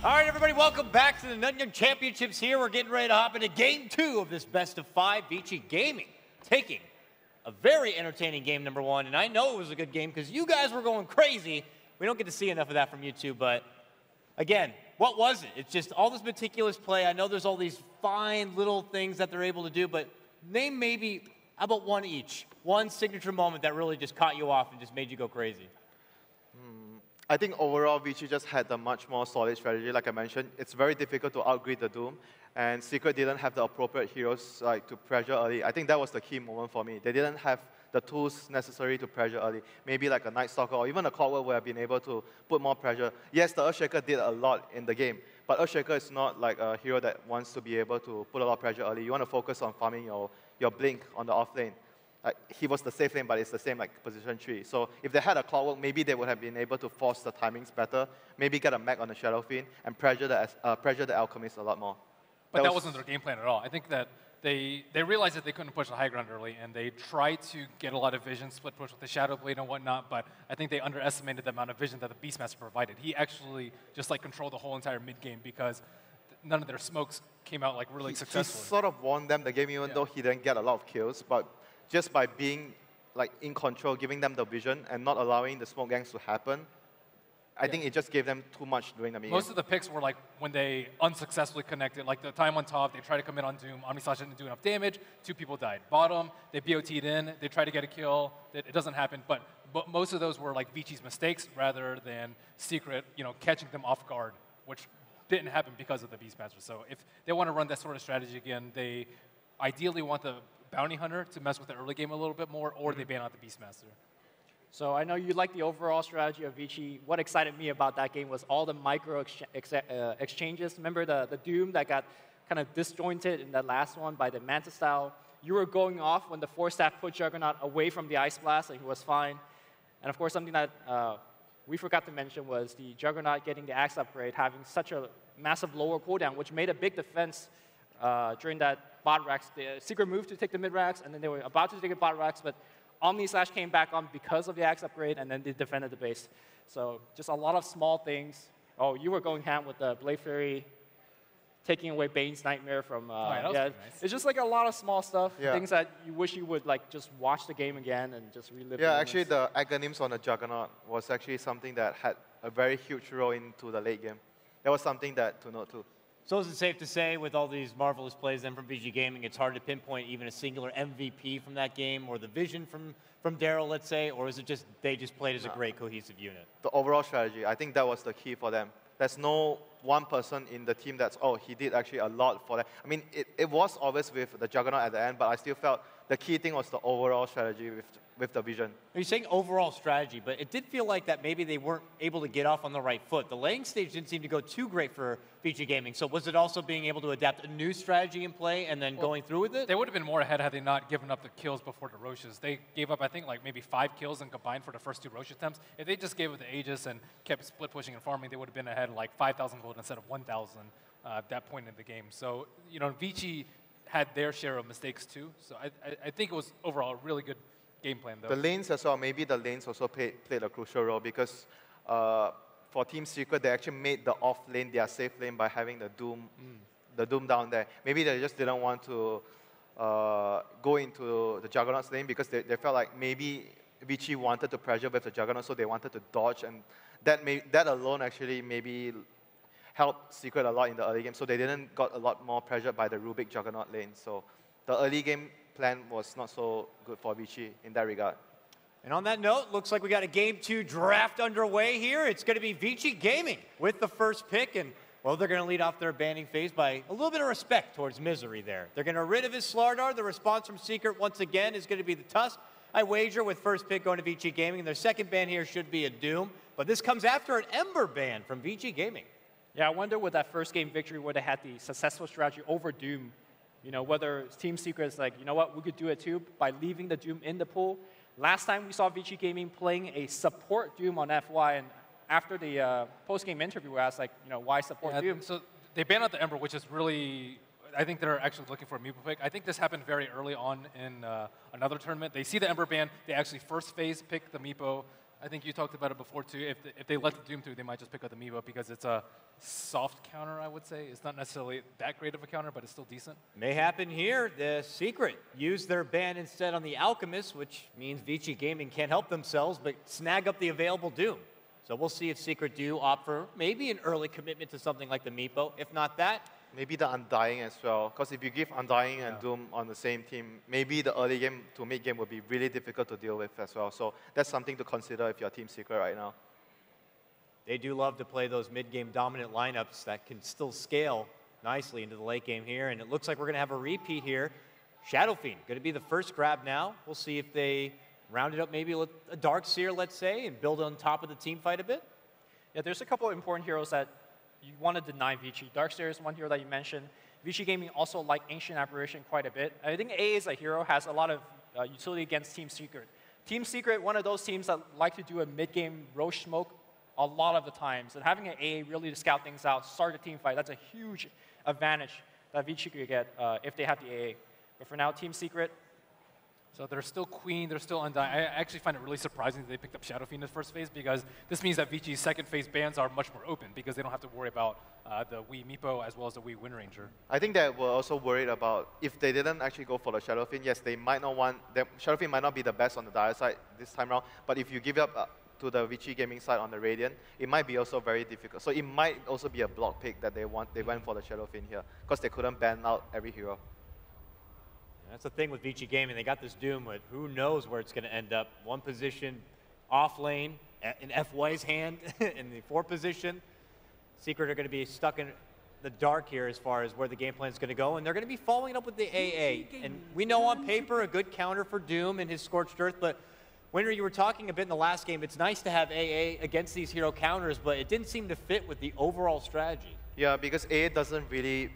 All right, everybody, welcome back to the Nunyoung Championships here. We're getting ready to hop into Game 2 of this best-of-5. Vici Gaming taking a very entertaining game number 1. And I know it was a good game because you guys were going crazy. We don't get to see enough of that from you two, but again, what was it? It's just all this meticulous play. I know there's all these fine little things that they're able to do, but name maybe, how about one each? One signature moment that really just caught you off and just made you go crazy. I think overall, Vici just had a much more solid strategy. Like I mentioned, it's very difficult to outgrid the Doom, and Secret didn't have the appropriate heroes to pressure early. I think that was the key moment for me. They didn't have the tools necessary to pressure early. Maybe like a Night Stalker or even a Clockwork would have been able to put more pressure. Yes, the Earthshaker did a lot in the game, but Earthshaker is not like a hero that wants to be able to put a lot of pressure early. You want to focus on farming your Blink on the off lane. He was the safe lane, but it's the same like position 3. So if they had a Clockwork, maybe they would have been able to force the timings better, maybe get a mech on the Shadow Fiend, and pressure the Alchemist a lot more. But that wasn't their game plan at all. I think that they realized that they couldn't push the high ground early, and they tried to get a lot of vision, split push with the Shadow Blade and whatnot, but I think they underestimated the amount of vision that the Beastmaster provided. He actually just like controlled the whole entire mid game because none of their smokes came out like really successfully. He sort of won them the game, even though he didn't get a lot of kills, but just by being like in control, giving them the vision and not allowing the smoke gangs to happen, I think it just gave them too much during the meeting. Most of the picks were like when they unsuccessfully connected, like the time on top, they tried to come in on Doom, Omnislash didn't do enough damage, 2 people died. Bottom, they BOT'd in, they tried to get a kill, it doesn't happen, but most of those were like Vici's mistakes rather than Secret, catching them off guard, which didn't happen because of the Beastmaster. So if they want to run that sort of strategy again, they ideally want the Bounty Hunter to mess with the early game a little bit more, or they ban out the Beastmaster. So I know you like the overall strategy of Vici. What excited me about that game was all the micro exchanges. Remember the Doom that got kind of disjointed in that last one by the Manta style? You were going off when the 4-staff put Juggernaut away from the Ice Blast, and he was fine. And of course, something that we forgot to mention was the Juggernaut getting the Axe upgrade, having such a massive lower cooldown, which made a big defense during that bot racks. The Secret moved to take the mid racks, and then they were about to take the bot racks, but Omnislash came back on because of the Axe upgrade, and then they defended the base. So just a lot of small things. Oh, you were going ham with the Blade Fury, taking away Bane's Nightmare from. Nice. It's just like a lot of small stuff, things that you wish you would like just watch the game again and just relive. Yeah, actually, the Aghanims on the Juggernaut was actually something that had a very huge role into the late game. That was something that to note too. So is it safe to say, with all these marvelous plays then from Vici Gaming, it's hard to pinpoint even a singular MVP from that game, or the vision from Daryl, let's say, or is it just they just played as a great cohesive unit? The overall strategy, I think that was the key for them. There's no one person in the team that's, oh, he did actually a lot for that. I mean, it was obvious with the Juggernaut at the end, but I still felt the key thing was the overall strategy with the vision. You're saying overall strategy, but it did feel like that maybe they weren't able to get off on the right foot. The laying stage didn't seem to go too great for Vici Gaming. So was it also being able to adapt a new strategy in play and then going through with it? They would have been more ahead had they not given up the kills before the Roches. They gave up, I think, like maybe 5 kills and combined for the first 2 Roche attempts. If they just gave up the Aegis and kept split pushing and farming, they would have been ahead like 5,000 gold instead of 1,000 at that point in the game. So, Vici had their share of mistakes too. So I think it was overall a really good game plan, though. The lanes as well, maybe the lanes also played a crucial role because for Team Secret, they actually made the off lane their safe lane by having the Doom down there. Maybe they just didn't want to go into the Juggernaut's lane because they felt like maybe Vici wanted to pressure with the Juggernaut, so they wanted to dodge, and that alone actually maybe helped Secret a lot in the early game, so they didn't got a lot more pressure by the Rubik Juggernaut lane. So the early game plan was not so good for Vici in that regard. And on that note, looks like we got a Game 2 draft underway here. It's going to be Vici Gaming with the first pick, and well, they're going to lead off their banning phase by a little bit of respect towards Misery there. They're going to rid of his Slardar. The response from Secret, once again, is going to be the Tusk. I wager with first pick going to Vici Gaming, and their second ban here should be a Doom, but this comes after an Ember ban from Vici Gaming. Yeah, I wonder with that first game victory where they had the successful strategy over Doom, whether Team Secret is like, you know what, we could do it too by leaving the Doom in the pool. Last time we saw Vici Gaming playing a support Doom on FY, and after the post-game interview, we asked, like, why support Doom? So they banned out the Ember, which is really, I think they're actually looking for a Meeple pick. I think this happened very early on in another tournament. They see the Ember ban, they actually first phase pick the Meepo. I think you talked about it before too. If they let the Doom through, they might just pick up the Meebo because it's a soft counter, I would say. It's not necessarily that great of a counter, but it's still decent. May happen here. The Secret used their ban instead on the Alchemist, which means Vici Gaming can't help themselves but snag up the available Doom. So we'll see if Secret do opt for maybe an early commitment to something like the Meepo. If not that, maybe the Undying as well. Because if you give Undying and Doom on the same team, maybe the early game to mid game will be really difficult to deal with as well. So that's something to consider if you're Team Secret right now. they do love to play those mid-game dominant lineups that can still scale nicely into the late game here. And it looks like we're going to have a repeat here. Shadow Fiend going to be the first grab now. We'll see if they round it up maybe a Dark Seer, let's say, and build on top of the team fight a bit. Yeah, there's a couple of important heroes that you want to deny Vici. Darkseer is one hero that you mentioned. Vici Gaming also like Ancient Apparition quite a bit. I think A as a hero has a lot of utility against Team Secret. Team Secret, one of those teams that like to do a mid-game Roche smoke a lot of the times. And having an A really to scout things out, start a team fight, that's a huge advantage that Vici could get if they have the AA. But for now, Team Secret. So they're still Queen, they're still Undying. I actually find it really surprising that they picked up Shadow Fiend in the first phase because this means that Vici's second phase bans are much more open because they don't have to worry about the Wii Meepo as well as the Wii Wind Ranger. I think that we're also worried about if they didn't actually go for the Shadow Fiend, yes, they might not want, Shadow Fiend might not be the best on the Dire side this time around, but if you give it up to the Vici Gaming side on the Radiant, it might be also very difficult. So it might also be a block pick that they went for the Shadow Fiend here because they couldn't ban out every hero. That's the thing with Vici Gaming. They got this Doom, but who knows where it's going to end up. One position off lane in FY's hand in the 4 position. Secret are going to be stuck in the dark here as far as where the game plan is going to go, and they're going to be following up with the AA. And we know on paper a good counter for Doom and his Scorched Earth, but Winter, you were talking a bit in the last game. It's nice to have AA against these hero counters, but it didn't seem to fit with the overall strategy. Yeah, because AA doesn't really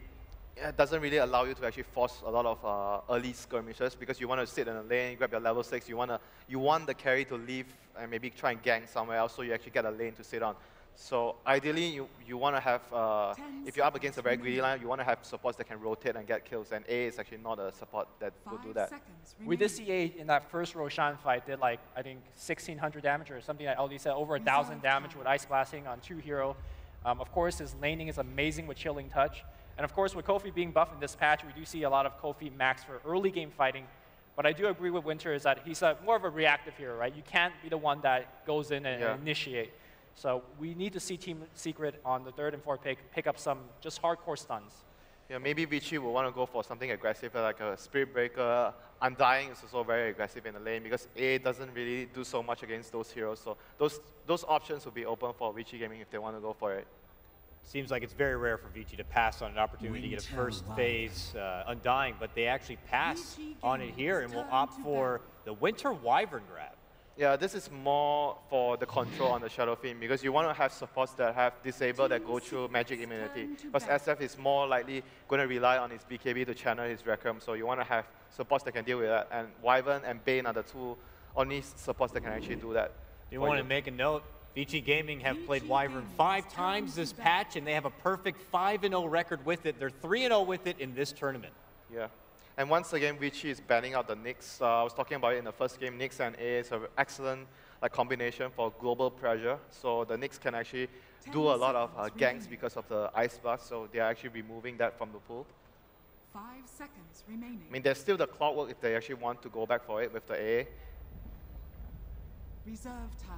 allow you to actually force a lot of early skirmishes because you want to sit in a lane, grab your level 6, you want the carry to leave and maybe try and gank somewhere else so you actually get a lane to sit on. So ideally, you want to have, if you're up against a very greedy line, you want to have supports that can rotate and get kills, and A is actually not a support that will do that. We did see A in that first Roshan fight did like, I think, 1,600 damage or something that LD said, over 1,000 damage with Ice Blasting on 2 hero. Of course, his laning is amazing with Chilling Touch. And of course, with Kofi being buffed in this patch, we do see a lot of Kofi max for early game fighting. But I do agree with Winter is that he's more of a reactive hero, right? You can't be the one that goes in and initiate. So we need to see Team Secret on the 3rd and 4th pick up some just hardcore stuns. Yeah, maybe Vici will want to go for something aggressive like a Spirit Breaker. Undying is also very aggressive in the lane because A doesn't really do so much against those heroes. So those options will be open for Vici Gaming if they want to go for it. Seems like it's very rare for Vici to pass on an opportunity to get a first phase Undying, but they actually pass on it here and will opt for the Winter Wyvern grab. Yeah, this is more for the control on the Shadow Fiend because you want to have supports that have Disable that go through magic immunity. Because SF is more likely going to rely on his BKB to channel his Requiem, so you want to have supports that can deal with that. And Wyvern and Bane are the 2 only supports that can actually do that. You want to make a note, Vici Gaming have played Wyvern 5 times this patch, and they have a perfect 5-0 record with it. They're 3-0 with it in this tournament. Yeah. And once again, Vici is banning out the Nyx. I was talking about it in the first game. Nyx and A is an excellent combination for global pressure. So the Nyx can actually do a lot of ganks because of the Ice Blast. So they are actually removing that from the pool. 5 seconds remaining. I mean, there's still the Clockwork if they actually want to go back for it with the A. Reserve time.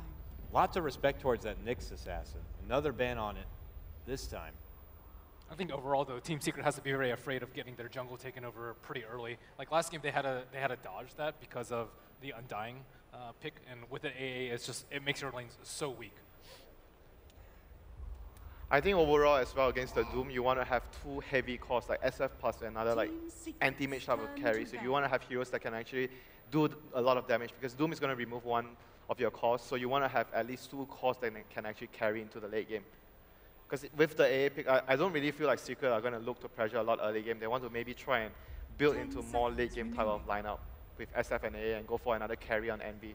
Lots of respect towards that Nyx assassin. Another ban on it this time. I think overall, though, Team Secret has to be very afraid of getting their jungle taken over pretty early. Like last game, they had to dodge that because of the Undying pick, and with the AA, it makes your lanes so weak. I think overall as well against the Doom, you want to have 2 heavy cores like SF plus another like anti-mage type of carry. So you want to have heroes that can actually do a lot of damage because Doom is going to remove 1 of your cores. So you want to have at least 2 cores that can actually carry into the late game. Because with the AA pick, I don't really feel like Secret are going to look to pressure a lot early game. They want to maybe try and build into more late game type of lineup with SF and AA and go for another carry on Envy.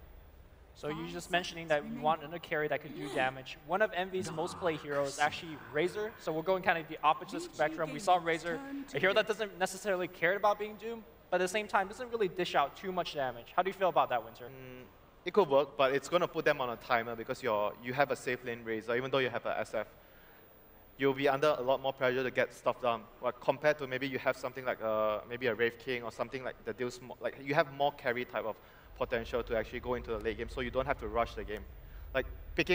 So you're just mentioning that we want another carry that could do damage. One of Envy's most played heroes is actually Razor. So we're going kind of the opposite spectrum. We saw Razor, a hero that doesn't necessarily care about being Doom, but at the same time doesn't really dish out too much damage. How do you feel about that, Winter? it could work, but it's going to put them on a timer because you have a safe lane Razor, even though you have a SF. You'll be under a lot more pressure to get stuff done. But compared to maybe you have something like maybe a Wraith King or something like that deals more, like you have more carry type of potential to actually go into the late game, so you don't have to rush the game. Like with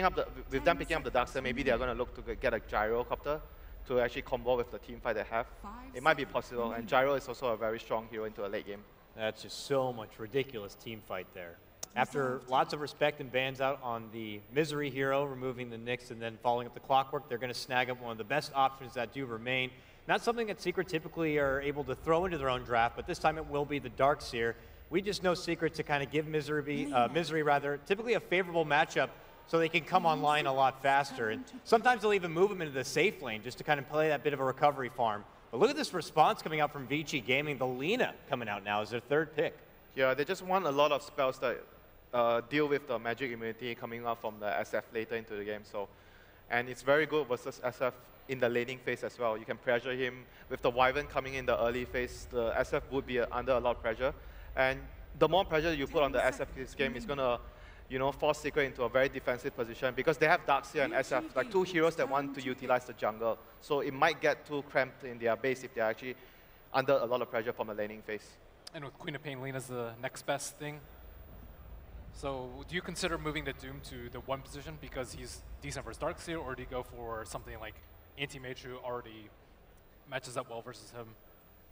them picking up the Darkseer, maybe they're going to look to get a Gyrocopter to actually combo with the team fight they have. It might be possible, and Gyro is also a very strong hero into a late game. That's just so much ridiculous team fight there. After lots of respect and bans out on the Misery hero, removing the Nyx and then following up the Clockwork, they're going to snag up one of the best options that do remain. Not something that Secret typically are able to throw into their own draft, but this time it will be the Darkseer. We just know Secret to kind of give Misery typically a favorable matchup so they can come online a lot faster. And sometimes they'll even move them into the safe lane just to kind of play that bit of a recovery farm. But look at this response coming out from Vici Gaming. The Lina coming out now as their third pick. Yeah, they just want a lot of spells that deal with the magic immunity coming out from the SF later into the game. And it's very good versus SF in the laning phase as well. You can pressure him. With the Wyvern coming in the early phase, the SF would be under a lot of pressure. And the more pressure you put on the SF this game, is going to force Secret into a very defensive position because they have Darkseer and SF, like two heroes that want to utilize the jungle. So it might get too cramped in their base if they're actually under a lot of pressure from the laning phase. And with Queen of Pain, Lina's the next best thing. So do you consider moving the Doom to the 1 position because he's decent versus Darkseer, or do you go for something like Anti-Mage who already matches up well versus him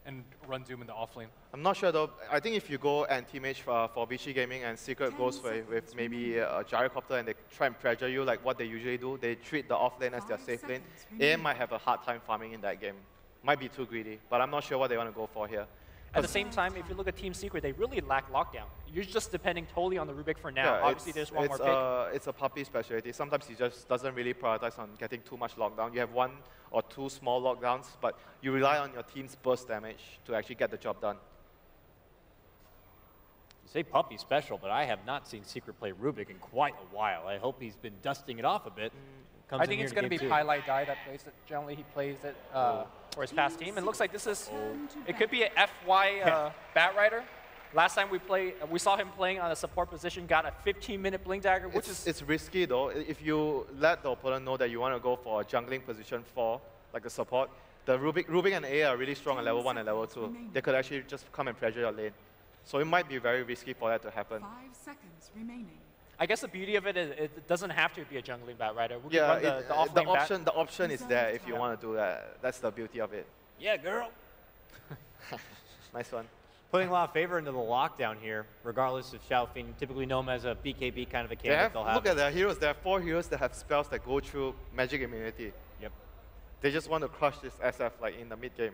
and run Doom in the offlane? I'm not sure though. I think if you go Anti-Mage for Vici Gaming and Secret goes with maybe a Gyrocopter and they try and pressure you like what they usually do, they treat the offlane as their safe lane, AM might have a hard time farming in that game. Might be too greedy, but I'm not sure what they want to go for here. At the same time, if you look at Team Secret, they really lack lockdown. You're just depending totally on the Rubik for now. Yeah, obviously, there's one more pick. It's a puppy specialty. Sometimes he just doesn't really prioritize on getting too much lockdown. You have 1 or 2 small lockdowns, but you rely on your team's burst damage to actually get the job done. You say puppy special, but I have not seen Secret play Rubik in quite a while. I hope he's been dusting it off a bit. I think it's going to be Pylai Dai that plays it. Generally, he plays it for his past team. And it looks like this is, it could be an FY Batrider. Last time we saw him playing on a support position, got a 15-minute Blink Dagger, which It's risky though. If you let the opponent know that you want to go for a jungling position 4, like a support, the Rubik and A are really strong at level 1 and level 2. They could actually just come and pressure your lane. So it might be very risky for that to happen. 5 seconds remaining. I guess the beauty of it is it doesn't have to be a jungling Batrider. We Yeah, can run the offlane the option is there if you want to do that. That's the beauty of it. Yeah, girl. Nice one. Putting a lot of favor into the lockdown here, regardless of Xiaofeng, typically known as a BKB kind of a candidate they'll have. Look at their heroes. There are 4 heroes that have spells that go through magic immunity. Yep. They just want to crush this SF like in the mid game.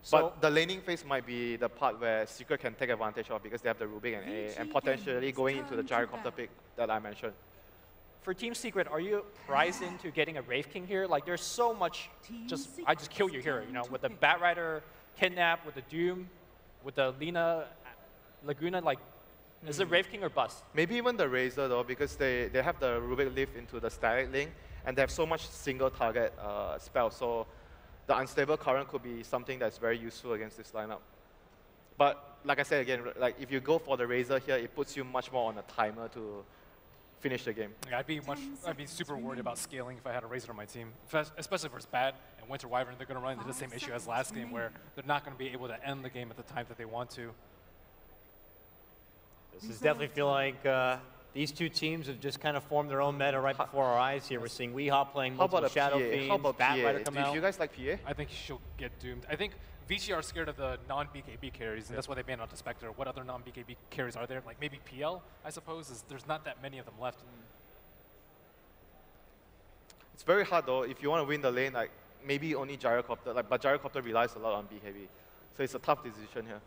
So But the laning phase might be the part where Secret can take advantage of because they have the Rubik and A, and potentially going into the Gyrocopter pick that I mentioned. for Team Secret, are you priced into getting a Wraith King here? Like, there's so much, I just kill your hero, you know, with the Batrider Kidnap, with the Doom, with the Laguna, like, is it Wraith King or bust? Maybe even the Razor though, because they have the Rubik Lift into the static link, and they have so much single target spell, so the Unstable Current could be something that's very useful against this lineup. But like I said again, like if you go for the Razor here, it puts you much more on a timer to finish the game. Yeah, I'd be super worried about scaling if I had a Razor on my team, especially versus Bat and Winter Wyvern. They're going to run into the same issue as last game, where they're not going to be able to end the game at the time that they want to. This is definitely feel like these two teams have just kind of formed their own meta right before our eyes here. We're seeing Weehaw playing multiple Shadow Fiends, How about Batrider come PA? out. Do you guys like PA? I think she'll get doomed. I think Vici are scared of the non-BKB carries, and that's why they banned out the Spectre. What other non-BKB carries are there? Like maybe PL, I suppose. There's not that many of them left. It's very hard though. If you want to win the lane, like maybe only Gyrocopter. Like, but Gyrocopter relies a lot on BKB, so it's a tough decision here.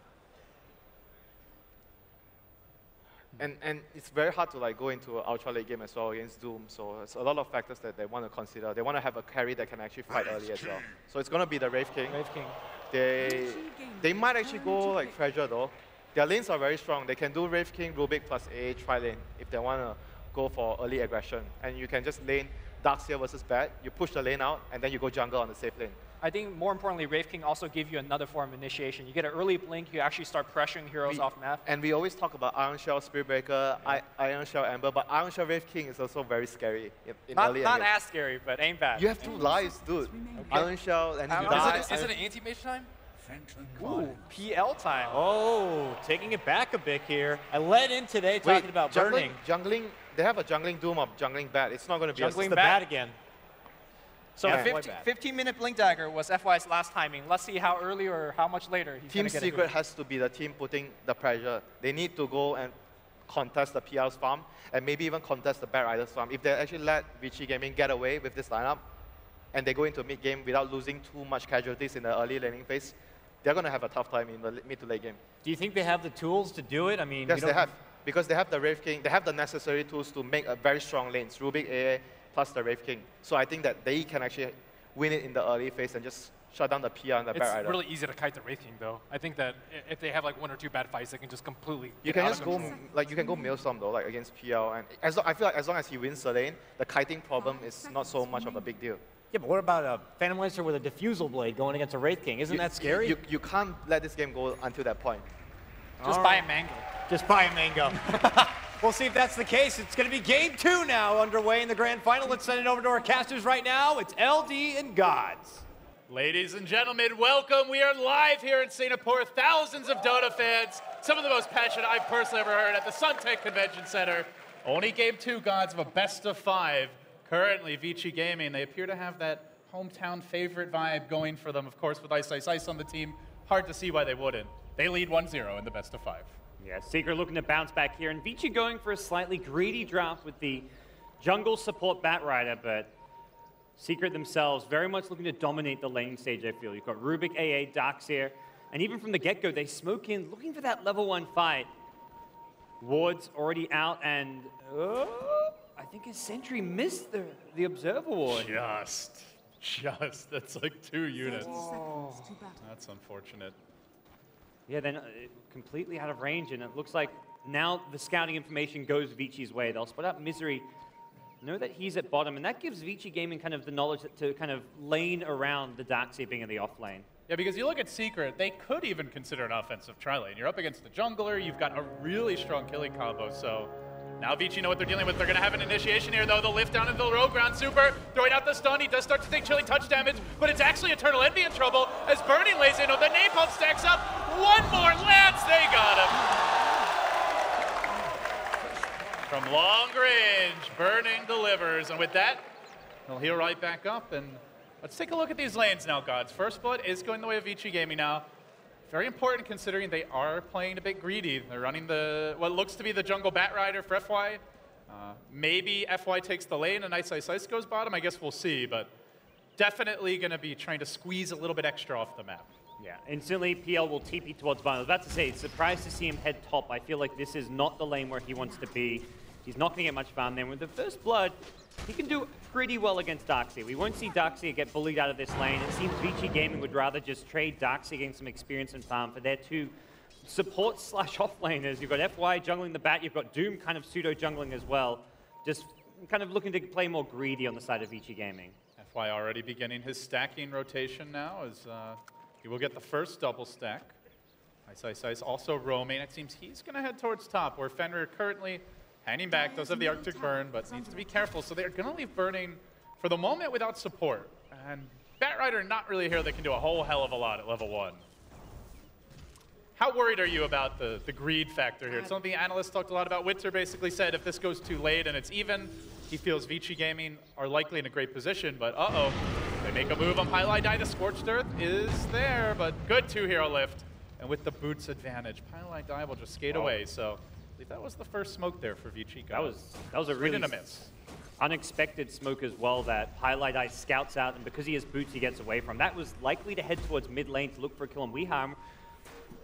And it's very hard to like go into an ultra late game as well against Doom. So it's a lot of factors that they want to consider. They want to have a carry that can actually fight early as well. So it's going to be the Wraith King. Wraith King. They might actually go like Treasure though. Their lanes are very strong. They can do Wraith King, Rubik plus A, tri-lane if they want to go for early aggression. And you can just lane Darkseer versus Bat. You push the lane out, and then you go jungle on the safe lane. I think more importantly, Wraith King also give you another form of initiation. You get an early blink, you actually start pressuring heroes off map. And we always talk about Iron Shell, Spirit Breaker, Iron Shell, Ember, but Iron Shell Wraith King is also very scary in early Not game. as scary, but ain't bad. You have 2 lives, dude. Iron Shell and you die. Is it an anti-mage time? Ooh, PL time. Oh, taking it back a bit here. I led in today talking about burning. Jungling, they have a jungling doom of jungling bat. It's not going to be Jungling a bat again. So Yeah. 15-minute Blink Dagger was FY's last timing. Let's see how early or how much later he's Team going to get Secret it. has to be the team putting the pressure. They need to go and contest the PL's farm and maybe even contest the Bat Rider's farm. If they actually let Vici Gaming get away with this lineup and they go into mid-game without losing too much casualties in the early laning phase, they're going to have a tough time in the mid to late game. Do you think they have the tools to do it? I mean, Yes, they have. Because they have the Wraith King, they have the necessary tools to make a very strong lanes, Rubik AA plus the Wraith King. So I think that they can actually win it in the early phase and just shut down the PR and the Bat Rider. It's really easy to kite the Wraith King, though. I think that if they have like 1 or 2 bad fights, they can just completely You can just go, like you can go Maelstrom though, like against PL. And I feel like as long as he wins the lane, the kiting problem is not so much of a big deal. Yeah, but what about a Phantom Lancer with a Diffusal Blade going against a Wraith King? Isn't that scary? You can't let this game go until that point. Just buy a mango. Just buy a mango. We'll see if that's the case. It's going to be game 2 now underway in the grand final. Let's send it over to our casters right now. It's LD and GoDz. Ladies and gentlemen, welcome. We are live here in Singapore. Thousands of Dota fans, some of the most passionate I've personally ever heard at the Suntec Convention Center. Only game 2, GoDz, of a best of 5. Currently, Vici Gaming, they appear to have that hometown favorite vibe going for them, of course, with Ice on the team. Hard to see why they wouldn't. They lead 1-0 in the best of 5. Yeah, Secret looking to bounce back here, and Vici going for a slightly greedy draft with the jungle support Bat Rider, but Secret themselves very much looking to dominate the laning stage, I feel. You've got Rubik, AA, Darkseer, and even from the get-go, they smoke in, looking for that level 1 fight. Ward's already out, and I think his sentry missed the Observer Ward. Just. That's like 2 units. 30 seconds to battle. That's unfortunate. Yeah, then completely out of range, and it looks like now the scouting information goes Vici's way. They'll split up Misery, know that he's at bottom, and that gives Vici Gaming kind of the knowledge to kind of lane around the Darkseer being in the off lane. Yeah, because you look at Secret, they could even consider an offensive tri-lane. You're up against the jungler, you've got a really strong killing combo, so now Vici know what they're dealing with. They're going to have an initiation here, though. The lift down into the road ground super, throwing out the stun. He does start to take chilling touch damage, but it's actually Eternal Envy in trouble as Burning lays in. Oh, the napalm stacks up. One more lance, they got him. From long range, Burning delivers, and with that, he'll heal right back up. And let's take a look at these lanes now, GoDz. First Blood is going the way of Vici Gaming now. Very important considering they are playing a bit greedy. They're running what looks to be the jungle Bat Rider for FY. Maybe FY takes the lane and Ice goes bottom. I guess we'll see, but definitely going to be trying to squeeze a little bit extra off the map. Yeah, instantly PL will TP towards bottom. I was about to say, surprised to see him head top. I feel like this is not the lane where he wants to be. He's not going to get much farm there. With the First Blood, he can do pretty well against Darkseer. We won't see Darkseer get bullied out of this lane. It seems Vici Gaming would rather just trade Darkseer getting some experience and farm for their 2 support / off laners. You've got FY jungling the bat. You've got Doom kind of pseudo jungling as well. Just kind of looking to play more greedy on the side of Vici Gaming. FY already beginning his stacking rotation now as he will get the first double stack. Ice also roaming. It seems he's going to head towards top where Fenrir currently hanging back, does have the Arctic Burn, but needs to be careful. So they're going to leave Burning for the moment without support. And Bat Rider not really here that can do a whole hell of a lot at level 1. How worried are you about the greed factor here? It's something analysts talked a lot about. Winter basically said if this goes too late and it's even, he feels Vici Gaming are likely in a great position, but they make a move on Pylai Die. The Scorched Earth is there, but good 2-hero lift. And with the boots advantage, Pylai Die will just skate away, so that was the first smoke there for Vici. That was a really miss. Unexpected smoke as well that Pylai Die scouts out, and because he has boots, he gets away from. That was likely to head towards mid lane to look for a kill on Weeham.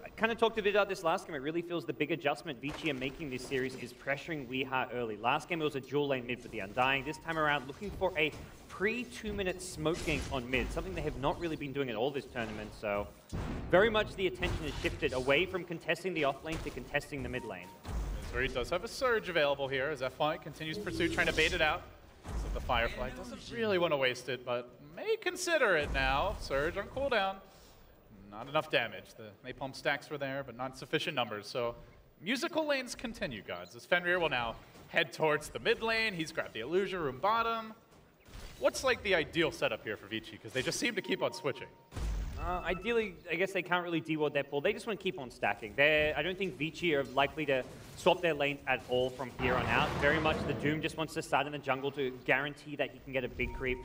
I kind of talked a bit about this last game. It really feels the big adjustment Vici are making this series is pressuring Weeha early. Last game it was a dual lane mid for the Undying. This time around looking for a pre-2-minute smoke gank on mid, something they have not really been doing at all this tournament. So very much the attention has shifted away from contesting the off lane to contesting the mid lane. He does have a surge available here as FY continues pursuit, trying to bait it out. So the Firefly. Doesn't really want to waste it, but may consider it now. Surge on cooldown. Not enough damage. The napalm stacks were there, but not sufficient numbers. So musical lanes continue, GoDz, as Fenrir will now head towards the mid lane. He's grabbed the illusion room bottom. What's like the ideal setup here for Vici? Because they just seem to keep on switching. Ideally, I guess they can't really de-ward their pull. They just want to keep on stacking. I don't think Vici are likely to swap their lanes at all from here on out. Very much the Doom just wants to start in the jungle to guarantee that he can get a big creep.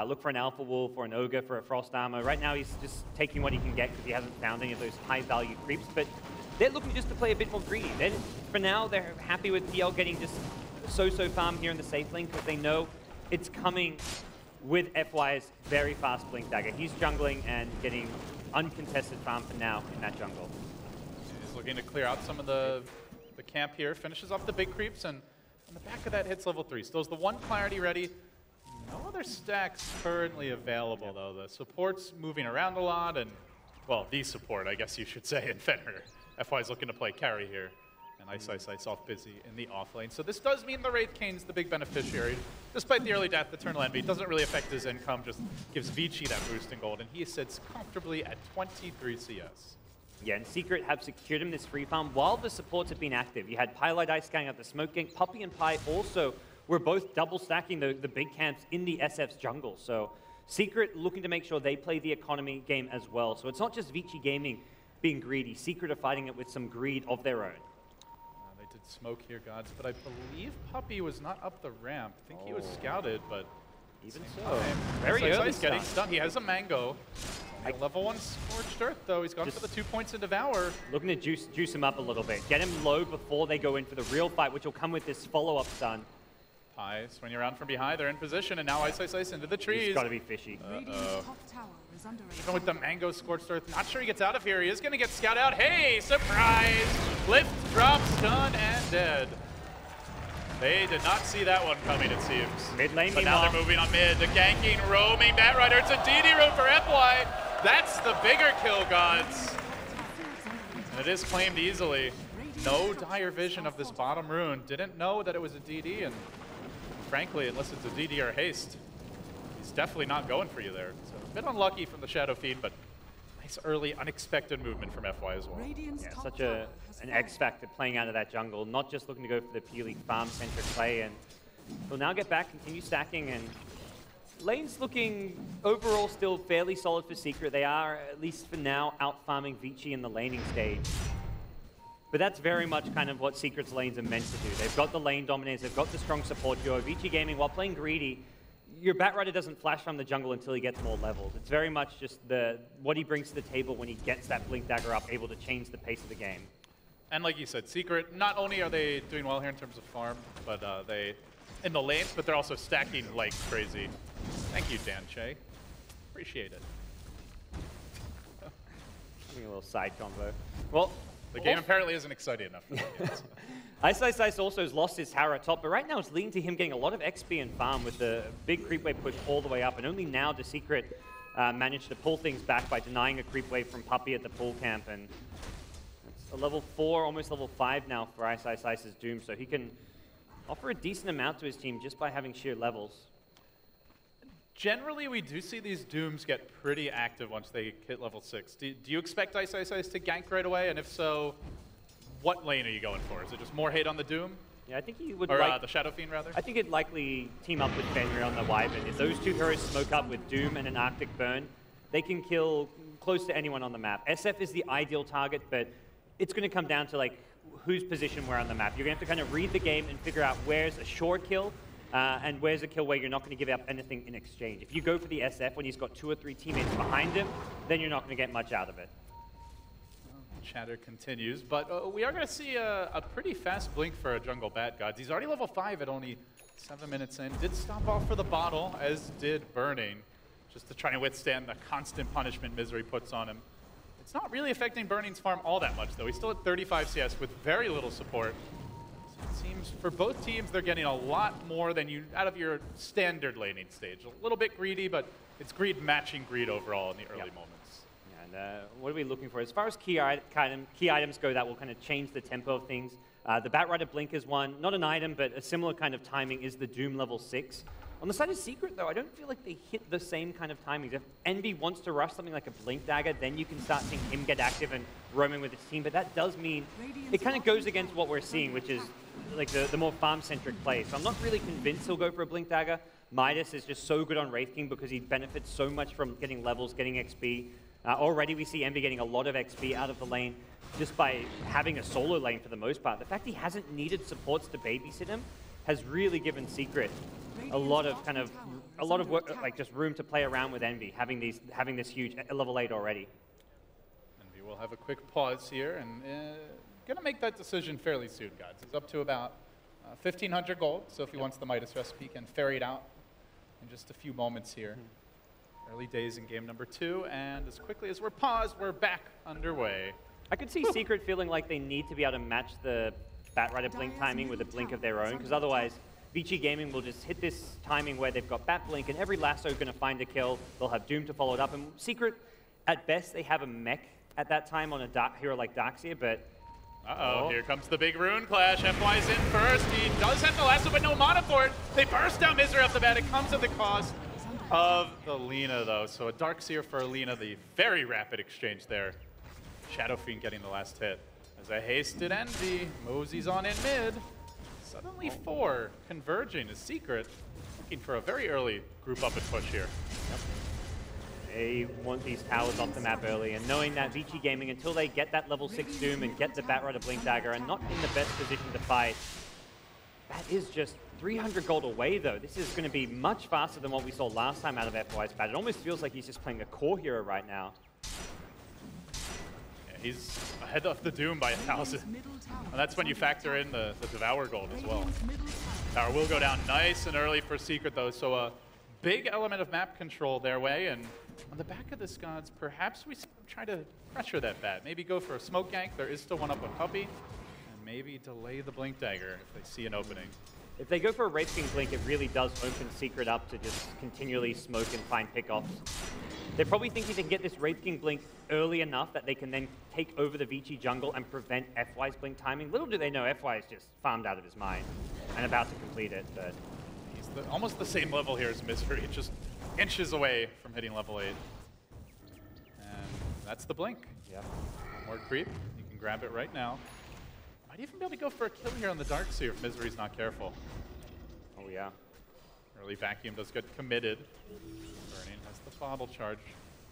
Look for an Alpha Wolf or an Ogre for a Frost Armor. Right now, he's just taking what he can get because he hasn't found any of those high-value creeps. But they're looking just to play a bit more greedy. For now, they're happy with PL getting just so-so farm here in the safe lane because they know it's coming with FY's very fast Blink Dagger. He's jungling and getting uncontested farm for now in that jungle. He's looking to clear out some of the camp here, finishes off the big creeps, and on the back of that hits level 3. Still has the one Clarity ready. No other stacks currently available, though. The support's moving around a lot, and, well, the support, I guess you should say, in Fenrir. FY's looking to play carry here. And Ice off busy in the off lane. So this does mean the Wraith Kane's the big beneficiary. Despite the early death, the Eternal Envy doesn't really affect his income, just gives Vici that boost in gold, and he sits comfortably at 23 CS. Yeah, and Secret have secured him this free farm while the supports have been active. You had Pylight Ice scanning out the smoke gank. Puppey and Pi also were both double stacking the big camps in the SF's jungle. So Secret looking to make sure they play the economy game as well. So it's not just Vici Gaming being greedy. Secret are fighting it with some greed of their own. Smoke here, GoDz, but I believe Puppey was not up the ramp. I think he was scouted, but even so, very early. He's getting stunned. He has a mango. Level 1 Scorched Earth, though. He's gone for the 2 points in Devour. Looking to juice him up a little bit. Get him low before they go in for the real fight, which will come with this follow-up stun. Pi swinging around from behind. They're in position, and now Ice into the trees. He's got to be fishy. Even with the mango Scorched Earth, not sure he gets out of here. He is going to get scout out. Hey, surprise! Lift, drop, stun, and dead. They did not see that one coming, it seems. Mid lane, but now they're moving on mid. The ganking, roaming Batrider. It's a DD room for FY. That's the bigger kill, GoDz. It is claimed easily. No dire vision of this bottom rune. Didn't know that it was a DD, and frankly, unless it's a DD or haste, he's definitely not going for you there. So a bit unlucky from the Shadow Fiend, but nice early unexpected movement from FY as well. Yeah, such an X factor playing out of that jungle, not just looking to go for the purely farm-centric play, and we'll now get back, continue stacking, and lane's looking overall still fairly solid for Secret. They are, at least for now, out-farming Vici in the laning stage. But that's very much kind of what Secret's lanes are meant to do. They've got the lane dominance, they've got the strong support duo. Vici Gaming, while playing greedy, your Batrider doesn't flash from the jungle until he gets more levels. It's very much just what he brings to the table when he gets that Blink Dagger up, able to change the pace of the game. And like you said, Secret, not only are they doing well here in terms of farm, but they in the lanes, but they're also stacking like crazy. Thank you, Dan Che. Appreciate it. Giving a little side combo. Well, the game apparently isn't exciting enough for me. Ice also has lost his tower at top, but right now it's leading to him getting a lot of XP and farm with the big creep wave push all the way up, and only now does Secret manage to pull things back by denying a creep wave from Puppey at the pool camp, and it's a level 4, almost level 5 now for Ice's Doom, so he can offer a decent amount to his team just by having sheer levels. Generally, we do see these Dooms get pretty active once they hit level 6. Do you expect Ice to gank right away? And if so, what lane are you going for? Is it just more hate on the Doom? Yeah, I think he would or the Shadow Fiend, rather? I think it'd likely team up with Fenrir on the Wyvern. If those two heroes smoke up with Doom and an Arctic Burn, they can kill close to anyone on the map. SF is the ideal target, but it's going to come down to like whose position we're on the map. You're going to have to kind of read the game and figure out where's a sure kill and where's a kill where you're not going to give up anything in exchange. If you go for the SF when he's got 2 or 3 teammates behind him, then you're not going to get much out of it. Chatter continues, but we are going to see a pretty fast blink for a jungle bat, GoDz. He's already level 5 at only 7 minutes in. Did stop off for the bottle, as did Burning, just to try to withstand the constant punishment Misery puts on him. It's not really affecting Burning's farm all that much, though. He's still at 35 CS with very little support. So it seems for both teams they're getting a lot more than you out of your standard laning stage. A little bit greedy, but it's greed matching greed overall in the early moments. And what are we looking for? As far as key items go, that will kind of change the tempo of things. The Batrider Blink is one. Not an item, but a similar kind of timing is the Doom level 6. On the side of Secret, though, I don't feel like they hit the same kind of timings. If Envy wants to rush something like a Blink Dagger, then you can start seeing him get active and roaming with his team. But that does mean it kind of goes against what we're seeing, which is like the more farm-centric play. So I'm not really convinced he'll go for a Blink Dagger. Midas is just so good on Wraith King because he benefits so much from getting levels, getting XP. Already we see Envy getting a lot of XP out of the lane just by having a solo lane for the most part. The fact he hasn't needed supports to babysit him has really given Secret a lot of work, like just room to play around with Envy, having this huge level 8 already. Envy will have a quick pause here and gonna make that decision fairly soon, guys. It's up to about 1,500 gold, so if he wants the Midas recipe, can ferry it out in just a few moments here. Early days in game number 2, and as quickly as we're paused, we're back underway. I could see Secret feeling like they need to be able to match the Batrider blink timing with a blink of their own, because otherwise Vici Gaming will just hit this timing where they've got Bat Blink and every lasso going to find a kill. They'll have Doom to follow it up. And Secret, at best, they have a mech at that time on a hero like Darkseer, but... Here comes the big rune clash. FY's in first. He does have the lasso, but no mana for it. They burst down Misery off the bat. It comes at the cost of the Lina, though. So a Darkseer for Lina, the very rapid exchange there. Shadow Fiend getting the last hit. As a hasted Envy, Mosey's on in mid. Suddenly 4 converging is Secret, looking for a very early group up and push here. Yep. They want these towers off the map early, and knowing that Vici Gaming, until they get that level 6 Doom and get the Batrider Blink Dagger, are not in the best position to fight. That is just 300 gold away, though. This is going to be much faster than what we saw last time out of FY's bat. It almost feels like he's just playing a core hero right now. He's ahead of the Doom by 1,000. And that's when you factor in the Devour gold as well. Tower will go down nice and early for Secret, though, so a big element of map control their way. And on the back of this, GoDz, perhaps we try to pressure that bat. Maybe go for a smoke gank. There is still one up on Puppy. And maybe delay the Blink Dagger if they see an opening. If they go for a Wraith King Blink, it really does open Secret up to just continually smoke and find pickoffs. They're probably thinking they can get this Wraith King Blink early enough that they can then take over the Vici jungle and prevent FY's blink timing. Little do they know, FY is just farmed out of his mind and about to complete it. But he's almost the same level here as Misery, just inches away from hitting level 8. And that's the blink. Yep. One more creep. You can grab it right now. Might even be able to go for a kill here on the Darkseer if Misery's not careful. Oh yeah. Early vacuum does get committed. Burning has the bobble charge.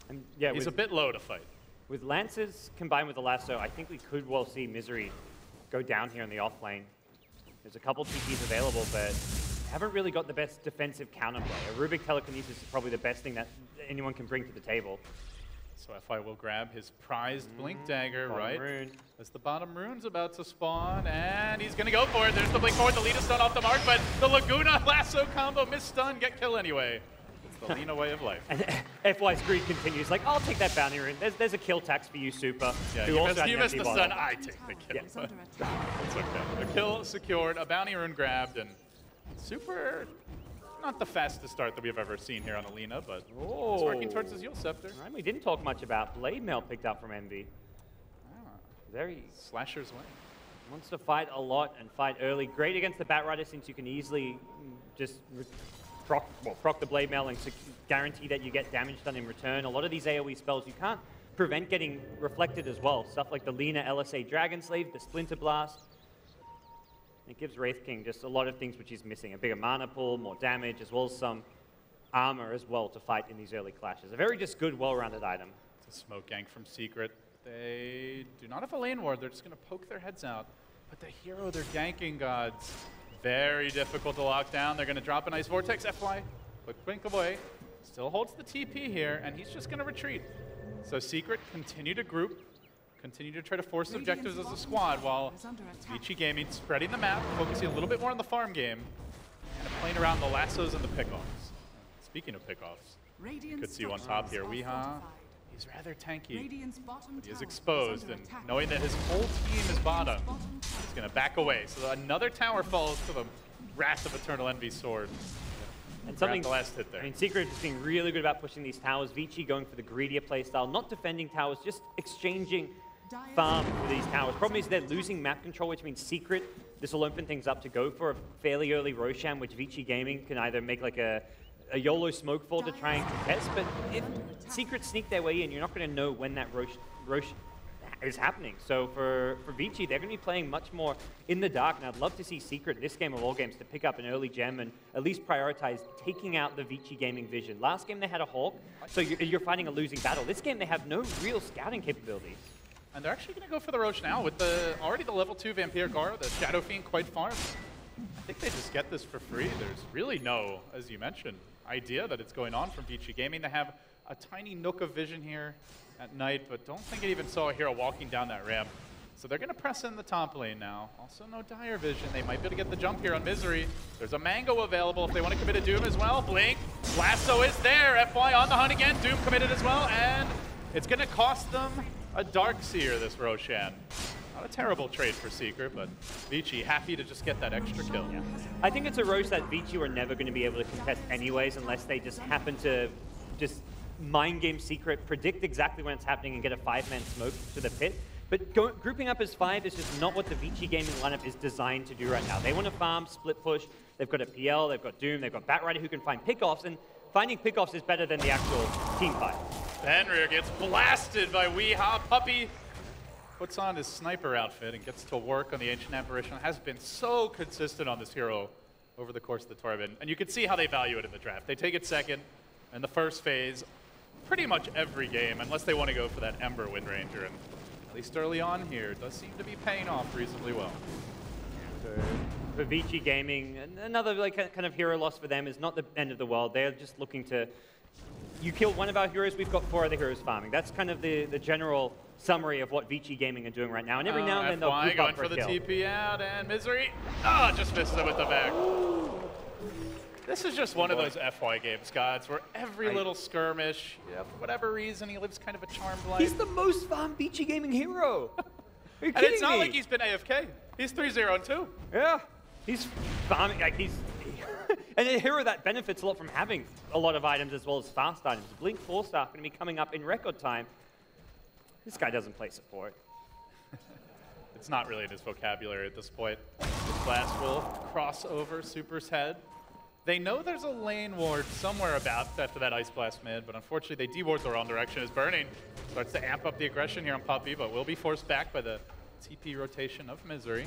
And yeah, he's a bit low to fight. With Lances combined with the lasso, I think we could well see Misery go down here in the off lane. There's a couple TPs available, but haven't really got the best defensive counterplay. A Rubik Telekinesis is probably the best thing that anyone can bring to the table. So FY will grab his prized Blink Dagger, right? Rune. As the bottom rune's about to spawn, and he's gonna go for it. There's the Blink forward, the Lina stun off the mark, but the Laguna lasso combo, miss stun, get kill anyway. It's the Lina way of life. And FY's greed continues, like, I'll take that bounty rune. There's a kill tax for you, Super. Yeah, you missed the stun, I take the kill. Yeah. It's okay. A kill secured, a bounty rune grabbed, and Super, not the fastest start that we've ever seen here on Alina, but it's working towards his Yule Scepter. Right, we didn't talk much about Blade Mail picked up from Envy. Very Slasher's way. Wants to fight a lot and fight early. Great against the Batrider since you can easily just proc the Blade Mail and guarantee that you get damage done in return. A lot of these AoE spells you can't prevent getting reflected as well. Stuff like the Lina LSA Dragon Slave, the Splinter Blast. It gives Wraith King just a lot of things which he's missing. A bigger mana pool, more damage, as well as some armor as well to fight in these early clashes. A very just good, well-rounded item. It's a smoke gank from Secret. They do not have a lane ward. They're just going to poke their heads out. But the hero they're ganking, GoDz, very difficult to lock down. They're going to drop an Ice Vortex. FY, quick blink away. Still holds the TP here, and he's just going to retreat. So Secret continue to group, continue to try to force objectives as a squad, while Vici Gaming spreading the map, focusing a little bit more on the farm game, and playing around the lassos and the pickoffs. Speaking of pickoffs, you could see one top here. Weehaw, he's rather tanky, but he is exposed, and knowing that his whole team is bottom, he's going to back away. So another tower falls to the Wrath of Eternal Envy's sword. And something, the last hit there. I mean, Secret is being really good about pushing these towers. Vici going for the greedier playstyle, not defending towers, just exchanging farm for these towers. Problem is they're losing map control, which means Secret this will open things up to go for a fairly early Roshan, which Vici Gaming can either make like a YOLO smoke for to try and contest, but if Secret sneak their way in, you're not going to know when that Rosh is happening. So for Vici, they're going to be playing much more in the dark, and I'd love to see Secret, this game of all games, to pick up an early gem and at least prioritize taking out the Vici Gaming vision. Last game they had a Hawk, so you're fighting a losing battle. This game they have no real scouting capabilities. And they're actually going to go for the Roche now with already the level 2 Vampire Gar, the Shadow Fiend quite farmed. I think they just get this for free. There's really no, as you mentioned, idea that it's going on from Vici Gaming. They have a tiny nook of vision here at night, but don't think it even saw a hero walking down that ramp. So they're going to press in the top lane now. Also no dire vision. They might be able to get the jump here on Misery. There's a Mango available if they want to commit a Doom as well. Blink. Lasso is there. FY on the hunt again. Doom committed as well. And it's going to cost them a Darkseer, this Roshan. Not a terrible trade for Secret, but Vici happy to just get that extra kill. Yeah. I think it's a Roche that Vici were never going to be able to contest anyways, unless they just happen to just mind game Secret, predict exactly when it's happening, and get a 5-man smoke to the pit. But grouping up as 5 is just not what the Vici Gaming lineup is designed to do right now. They want to farm, split push. They've got a PL, they've got Doom, they've got Batrider who can find pickoffs, and finding pickoffs is better than the actual team fight. Fenrir gets blasted by Weehaw. Puppey puts on his sniper outfit and gets to work on the Ancient Apparition. Has been so consistent on this hero over the course of the tournament. And you can see how they value it in the draft. They take it second in the first phase pretty much every game, unless they want to go for that Ember Wind Ranger. And at least early on here, it does seem to be paying off reasonably well. For Vici Gaming, another kind of hero loss for them is not the end of the world. They're just looking to, you kill one of our heroes, we've got 4 other heroes farming. That's kind of the general summary of what Vici Gaming are doing right now. And every now and then they'll group going up for the kill. TP out, and Misery, just misses it with the back. This is just one of those FY games, gods, where every little skirmish, for whatever reason, he lives kind of a charmed life. He's the most farmed Vici Gaming hero. Are you And kidding it's not me? like he's been AFK. He's 3-0-2. Yeah, he's farming, like he's, and a hero that benefits a lot from having a lot of items as well as fast items. Blink 4-star going to be coming up in record time. This guy doesn't play support. It's not really in his vocabulary at this point. Blast Wolf, crossover, Super's head. They know there's a lane ward somewhere about after that Ice Blast mid, but unfortunately they deward the wrong direction as Burning starts to amp up the aggression here on Puppey, but will be forced back by the TP rotation of Misery.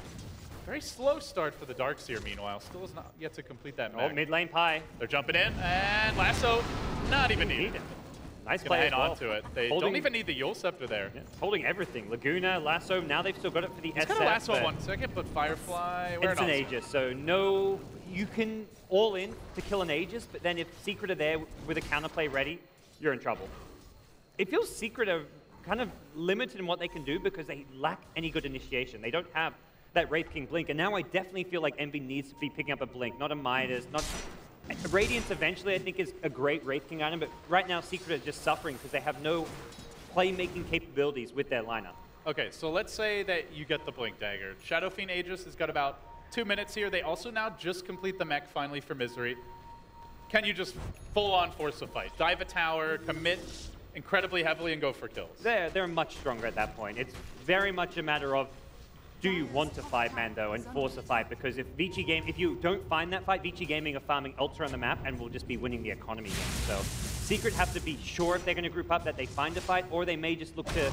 Very slow start for the Darkseer, meanwhile. Still is not yet to complete that Oh, mech. mid lane pie. They're jumping in, and Lasso, not even needed. Nice Gonna play hang as well. on to it. They Holding- don't even need the Yule Scepter there. Yeah, holding everything. Laguna, Lasso, now they've still got it for the He's SF. gonna lasso but 1 second, but Firefly, where it's an Aegis, so no, you can all in to kill an Aegis, but then if Secret are there with a counterplay ready, you're in trouble. It feels Secret are kind of limited in what they can do because they lack any good initiation. They don't have that Wraith King Blink, and now I definitely feel like Envy needs to be picking up a Blink, not a Midas, not... Radiance eventually I think is a great Wraith King item, but right now Secret are just suffering because they have no playmaking capabilities with their lineup. Okay, so let's say that you get the Blink Dagger. Shadow Fiend Aegis has got about 2 minutes here. They also now just complete the mech finally for Misery. Can you just full-on force a fight? Dive a tower, commit incredibly heavily, and go for kills? They're much stronger at that point. It's very much a matter of, do you want to 5-man though and force a fight? Because if you don't find that fight, Vici Gaming are farming Ultra on the map and will just be winning the economy game. So Secret have to be sure if they're going to group up that they find a fight, or they may just look to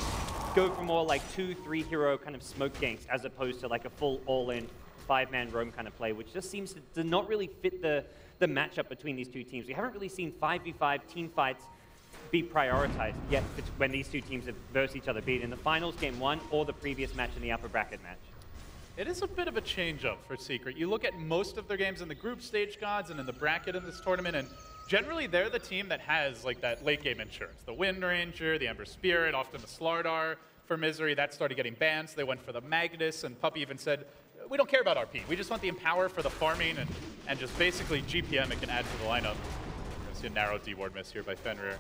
go for more like 2-3 hero kind of smoke ganks as opposed to like a full all-in 5-man roam kind of play, which just seems to not really fit the matchup between these two teams. We haven't really seen 5v5 team fights be prioritized yet when these two teams have versed each other, be it in the finals game 1 or the previous match in the upper bracket match. It is a bit of a change-up for Secret. You look at most of their games in the group stage, gods, and in the bracket in this tournament, and generally they're the team that has like that late game insurance. The Wind Ranger, the Ember Spirit, often the Slardar for Misery. That started getting banned, so they went for the Magnus, and Puppey even said, we don't care about RP. We just want the Empower for the farming and just basically GPM it can add to the lineup. I see a narrow D-ward miss here by Fenrir.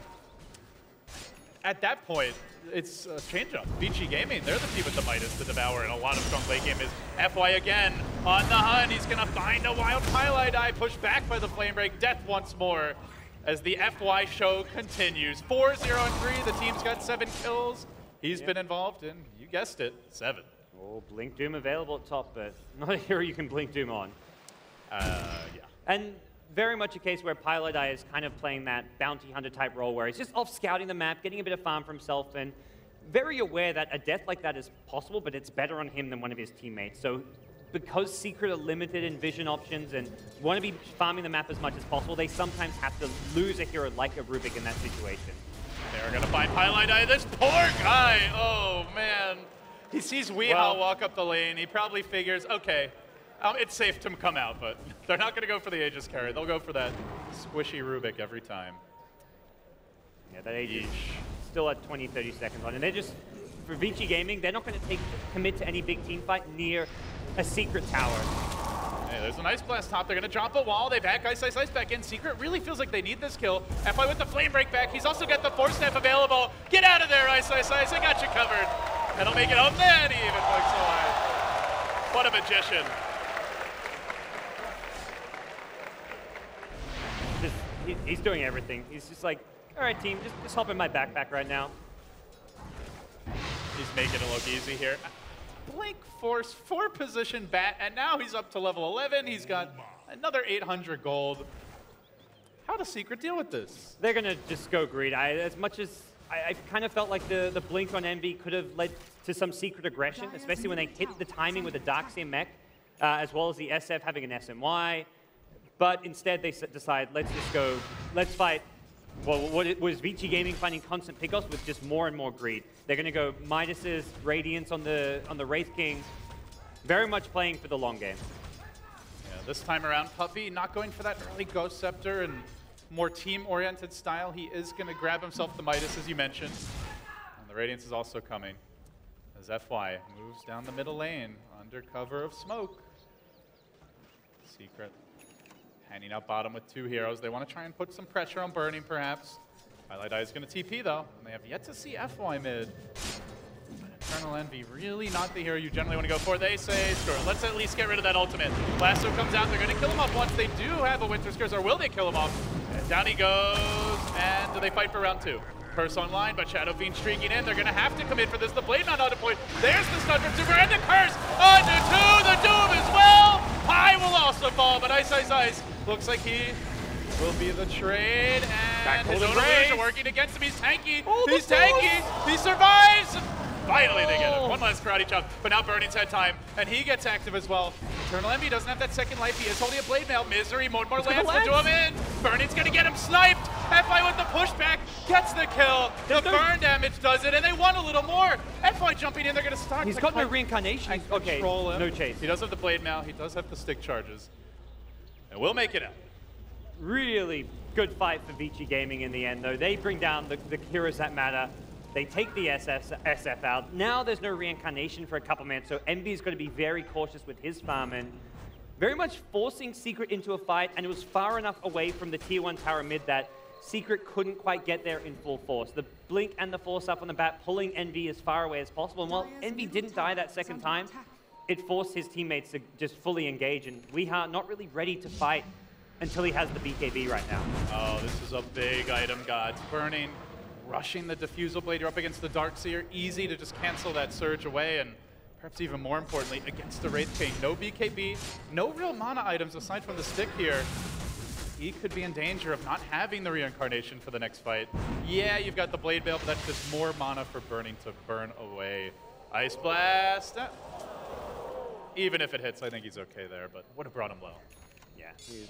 At that point, it's a change-up. Vici Gaming, they're the team with the Midas to devour, and a lot of strong late game is FY again on the hunt. He's going to find a wild highlight eye, pushed back by the Flame Break. Death once more as the FY show continues. 4-0-3, the team's got 7 kills. He's been involved in, you guessed it, 7. Oh, Blink Doom available at top, but not a hero you can Blink Doom on. Yeah. And very much a case where Pilot is kind of playing that bounty hunter type role where he's just off scouting the map, getting a bit of farm for himself, and very aware that a death like that is possible, but it's better on him than one of his teammates. So because Secret are limited in vision options and want to be farming the map as much as possible, they sometimes have to lose a hero like a Rubik in that situation. They're going to find Pilot. This poor guy. Oh, man. He sees Weehaw walk up the lane. He probably figures, okay, it's safe to come out, but they're not going to go for the Aegis carry. They'll go for that squishy Rubik every time. Yeah, that Aegis still at 20, 30 seconds on. And they're just, for Vici Gaming, they're not going to commit to any big team fight near a Secret tower. Hey, there's a nice blast top. They're going to drop a wall. They back Ice back in. Secret really feels like they need this kill. FI with the flame break back. He's also got the 4-step available. Get out of there, Ice. I got you covered. That'll make it home. Then he even blinks alive. What a magician. He's doing everything. He's just like, all right, team, just hop in my backpack right now. He's making it look easy here. Blink force 4 position bat, and now he's up to level 11. He's got another 800 gold. How does Secret deal with this? They're going to just go greed. As much as I kind of felt like the blink on Envy could have led to some Secret aggression, especially when they hit the timing with the Darkseer mech, as well as the SF having an SMY. But instead, they decide, let's just go, let's fight. Well, what was Vici Gaming finding constant pickoffs with just more and more greed. They're going to go Midas's Radiance on the Wraith King, very much playing for the long game. Yeah, this time around, Puppy not going for that early Ghost Scepter and more team-oriented style. He is going to grab himself the Midas, as you mentioned. And the Radiance is also coming as FY moves down the middle lane under cover of smoke. Secret handing out bottom with 2 heroes. They want to try and put some pressure on Burning, perhaps. Highlight Eye is going to TP, though, and they have yet to see FY mid. But Eternal Envy, really not the hero you generally want to go for. They say, sure, let's at least get rid of that ultimate. Lasso comes out. They're going to kill him off once. They do have a Winter's Curse, or will they kill him off? And down he goes, and do they fight for round 2? Curse online, but Shadow Fiend streaking in. They're going to have to commit for this. The Blade not on the point. There's the stun from Super, and the Curse onto 2. The Doom as well. High will also fall, but Ice looks like he will be the trade, and his own illusion working against him. He's tanky. He's tanky. He survives. Finally, they get him. One last karate chop, but now Burning's had time, and he gets active as well. Eternal Envy doesn't have that second life. He is holding a blade mail. Misery, more lands to do him in. Burning's going to get him sniped. FI with the pushback gets the kill. The burn damage does it, and they want a little more. FI jumping in. They're going to start. He's got no reincarnation. Okay, no chase. He does have the blade mail. He does have the stick charges, and we'll make it out. Really good fight for Vici Gaming in the end, though. They bring down the heroes that matter. They take the SF out. Now there's no reincarnation for a couple minutes, so Envy's got to be very cautious with his farm and very much forcing Secret into a fight, and it was far enough away from the tier 1 tower mid that Secret couldn't quite get there in full force. The blink and the force up on the bat pulling Envy as far away as possible, and while Envy didn't die that second time, it forced his teammates to just fully engage, and Weehaw not really ready to fight until he has the BKB right now. Oh, this is a big item, Gods. Burning, rushing the Diffusal Blade. You're up against the Darkseer. Easy to just cancel that surge away, and perhaps even more importantly, against the Wraith King. No BKB, no real mana items aside from the stick here. He could be in danger of not having the reincarnation for the next fight. Yeah, you've got the Blade Veil, but that's just more mana for Burning to burn away. Ice Blast. Even if it hits, I think he's okay there, but would have brought him low. Yeah, he's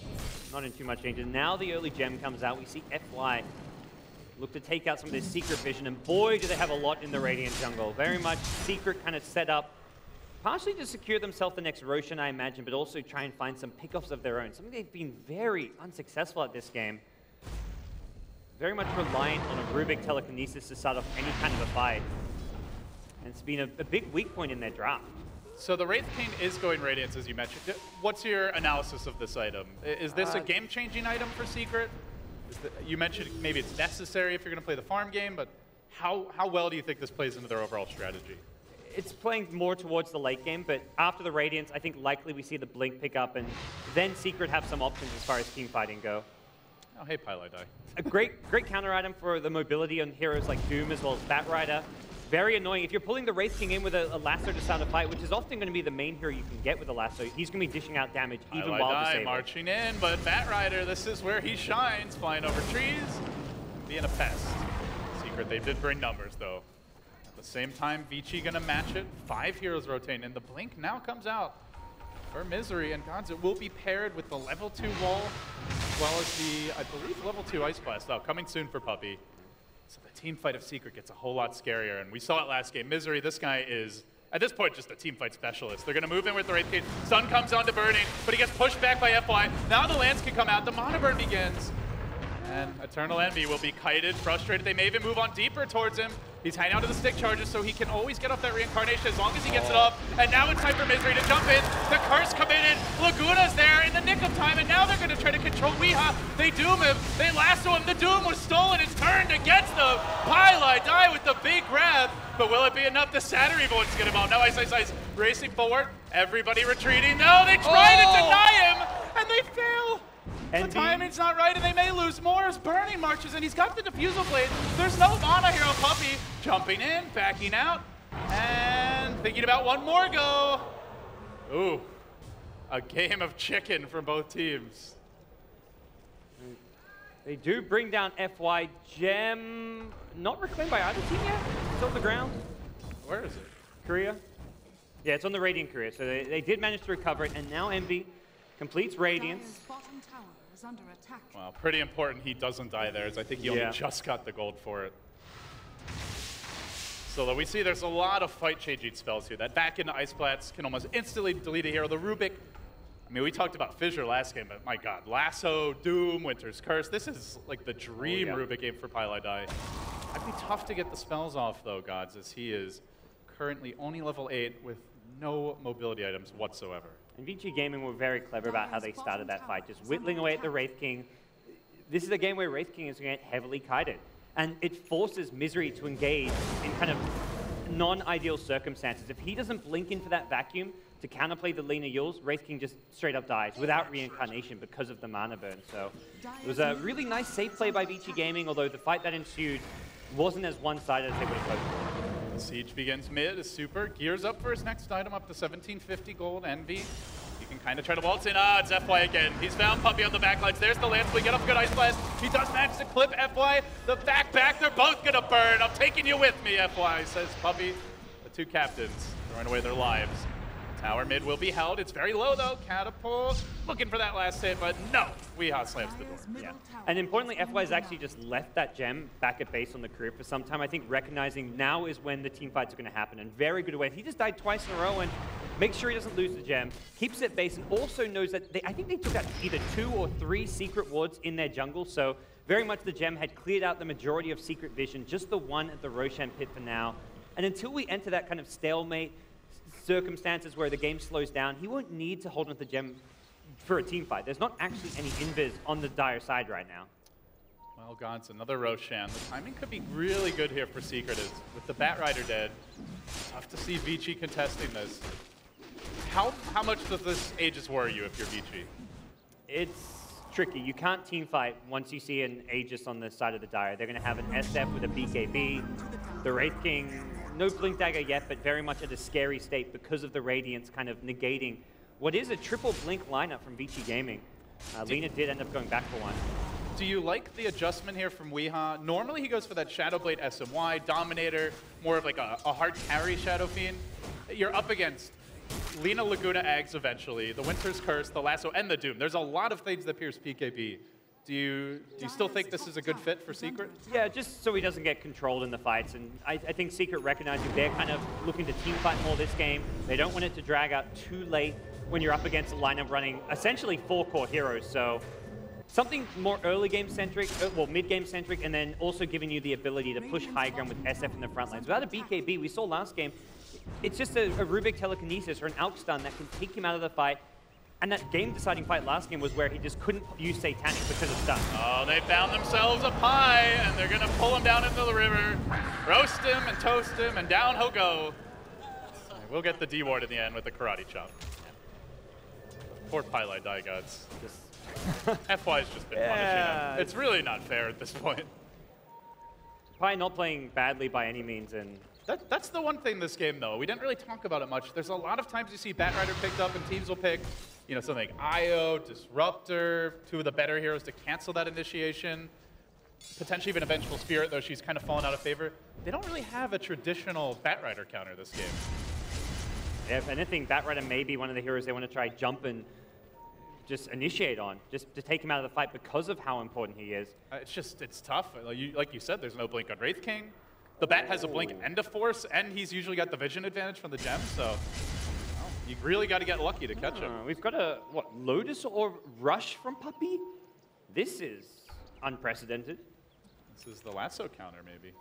not in too much danger. Now the early gem comes out. We see FY look to take out some of their Secret vision, and boy, do they have a lot in the Radiant jungle. Very much Secret kind of set up, partially to secure themselves the next Roshan, I imagine, but also try and find some pickoffs of their own. Something they've been very unsuccessful at this game. Very much reliant on a Rubik telekinesis to start off any kind of a fight. And it's been a big weak point in their draft. So the Wraith King is going Radiance, as you mentioned. What's your analysis of this item? Is this a game-changing item for Secret? You mentioned maybe it's necessary if you're going to play the farm game, but how well do you think this plays into their overall strategy? It's playing more towards the late game, but after the Radiance, I think likely we see the Blink pick up, and then Secret have some options as far as team fighting go. Oh, hey, Pilot Die. A great counter item for the mobility on heroes like Doom as well as Batrider. very annoying. If you're pulling the Wraith King in with a lasso to start a fight, which is often going to be the main hero you can get with a lasso, he's going to be dishing out damage even while disabled. Marching in, but Batrider, this is where he shines, flying over trees, being a pest. Secret, they did bring numbers though. At the same time, Vici gonna match it. 5 heroes rotating, and the blink now comes out for Misery, and GoDz will be paired with the level 2 wall, as well as the, I believe, level 2 Ice Blast. Oh, coming soon for Puppey. So the team fight of Secret gets a whole lot scarier, and we saw it last game. Misery, this guy is, at this point, just a team fight specialist. They're gonna move in with the Wraith King. Sun comes on to Burning, but he gets pushed back by FY. Now the Lance can come out, the Mana Burn begins. And Eternal Envy will be kited, frustrated. They may even move on deeper towards him. He's hanging out to the stick charges, so he can always get off that reincarnation as long as he gets it off. And now it's time for Misery to jump in. The curse committed. Laguna's there in the nick of time, and now they're going to try to control Weeha. They doom him. They lasso him. The doom was stolen. It's turned against them. Pylai die with the big grab. But will it be enough? The Saturn Evil to get him out. Now Ice racing forward. Everybody retreating. No, they try to deny him, and they fail. The timing's not right, and they may lose more as Burning marches, and he's got the Diffusal Blade. There's no Mana Hero. Puppey jumping in, backing out, and thinking about one more go. Ooh, a game of chicken from both teams. They do bring down FY. Gem, not reclaimed by either team yet. It's on the ground. Where is it? Korea. Yeah, it's on the Radiant Korea, so they did manage to recover it, and now Envy completes Radiance. Under attack. Well, pretty important he doesn't die there, as I think he only just got the gold for it. So we see there's a lot of fight-changing spells here. That back into Ice Blast can almost instantly delete a hero. The Rubik, I mean, we talked about Fissure last game, but my god, Lasso, Doom, Winter's Curse. This is like the dream Rubik game for Pylai Die. It'd be tough to get the spells off, though, GoDz, as he is currently only level 8 with no mobility items whatsoever. And Vici Gaming were very clever about how they started that fight, just whittling away at the Wraith King. This is a game where Wraith King is going to get heavily kited. And it forces Misery to engage in kind of non-ideal circumstances. If he doesn't blink into that vacuum to counterplay the Lina Yules, Wraith King just straight up dies without reincarnation because of the mana burn. So it was a really nice safe play by Vici Gaming, although the fight that ensued wasn't as one-sided as they would have hoped. Siege begins mid as Super gears up for his next item, up to 1750 gold. Envy, he can kind of try to waltz in. It's FY again. He's found Puppey on the backlines. There's the Lance. We get up a good Ice Blast. He does manage to clip FY. The back, they're both gonna burn. I'm taking you with me, FY, says Puppey. The two captains throwing away their lives. Tower mid will be held. It's very low though. Catapult looking for that last hit, but no. Weeha slams the door. Yeah. And importantly, FY has actually just left that gem back at base on the career for some time. I think recognizing now is when the team fights are going to happen. And very good way. He just died twice in a row and makes sure he doesn't lose the gem. Keeps it base and also knows that I think they took out either 2 or 3 secret wards in their jungle. So very much the gem had cleared out the majority of secret vision. Just the one at the Roshan pit for now. And until we enter that kind of stalemate circumstances where the game slows down, he won't need to hold on to the gem for a team fight. There's not actually any invis on the Dire side right now. Well, GoDz, another Roshan. The timing could be really good here for Secret. Is with the Batrider dead, tough to see Vici contesting this. How much does this Aegis worry you if you're Vici? It's tricky. You can't team fight once you see an Aegis on the side of the Dire. They're going to have an SF with a BKB. The Wraith King, no Blink Dagger yet, but very much at a scary state because of the Radiance kind of negating what is a triple Blink lineup from Vici Gaming. Lina did end up going back for one. Do you like the adjustment here from Weeha? Normally he goes for that Shadowblade SMY, Dominator, more of like a hard carry Shadow Fiend. You're up against Lina, Laguna, Ags eventually, the Winter's Curse, the Lasso, and the Doom. There's a lot of things that pierce PKB. Do you still think this is a good fit for Secret? Yeah, just so he doesn't get controlled in the fights. And I think Secret recognizing they're kind of looking to team fight more this game. They don't want it to drag out too late when you're up against a lineup running essentially 4 core heroes. So something more early game centric, well, mid game centric, and then also giving you the ability to push high ground with SF in the front lines. Without a BKB, we saw last game, it's just a Rubik telekinesis or an Alk stun that can take him out of the fight. And that game-deciding fight last game was where he just couldn't use Satanic because of stun. Oh, they found themselves a pie, and they're going to pull him down into the river, roast him and toast him, and down he'll go. We'll get the D-ward in the end with the karate chop. Poor Pylai Die GoDz. FY's just been punishing him. It's really not fair at this point. Pi not playing badly by any means, and That's the one thing this game, though. We didn't really talk about it much. There's a lot of times you see Batrider picked up, and teams will pick, you know, something like IO, Disruptor, two of the better heroes to cancel that initiation. Potentially even a Vengeful Spirit, though she's kind of fallen out of favor. They don't really have a traditional Batrider counter this game. Yeah, if anything, Batrider may be one of the heroes they want to try jump and just initiate on, just to take him out of the fight because of how important he is. It's tough. Like you said, there's no blink on Wraith King. The Bat has a blink and a force, and he's usually got the vision advantage from the gem, so well, you really got to get lucky to catch him. We've got a, Lotus or Rush from Puppey? This is unprecedented. This is the lasso counter, maybe.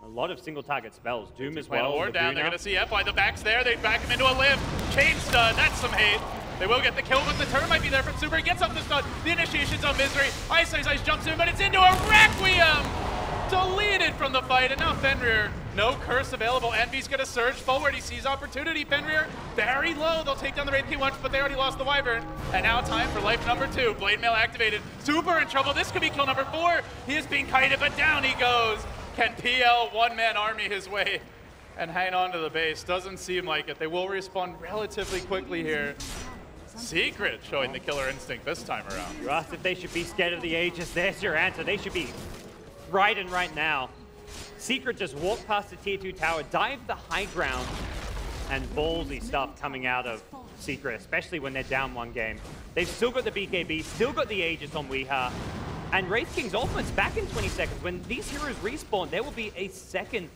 A lot of single target spells. Doom as Well, well. or down, they're going to see FY. The back's there, they back him into a lift. Chain stun, that's some hate. They will get the kill, but the turn might be there from Super. He gets up the stun. The initiation's on Misery. Ice jumps in, but it's into a Requiem! Deleted from the fight, and now Fenrir, no curse available. Envy's gonna surge forward, he sees opportunity. Fenrir, very low, they'll take down the Wraith King once, but they already lost the Wyvern. And now time for life number 2. Blade Mail activated, Super in trouble. This could be kill number 4. He is being kited, but down he goes. Can PL one-man army his way and hang on to the base? Doesn't seem like it. They will respawn relatively quickly here. Secret showing the killer instinct this time around. You asked if they should be scared of the Aegis. There's your answer. They should be frightened right now. Secret just walked past the tier 2 tower, dived the high ground, and ballsy stuff coming out of Secret, especially when they're down one game. They've still got the BKB, still got the Aegis on Weeha, and Wraith King's ultimate's back in 20 seconds. When these heroes respawn, there will be a second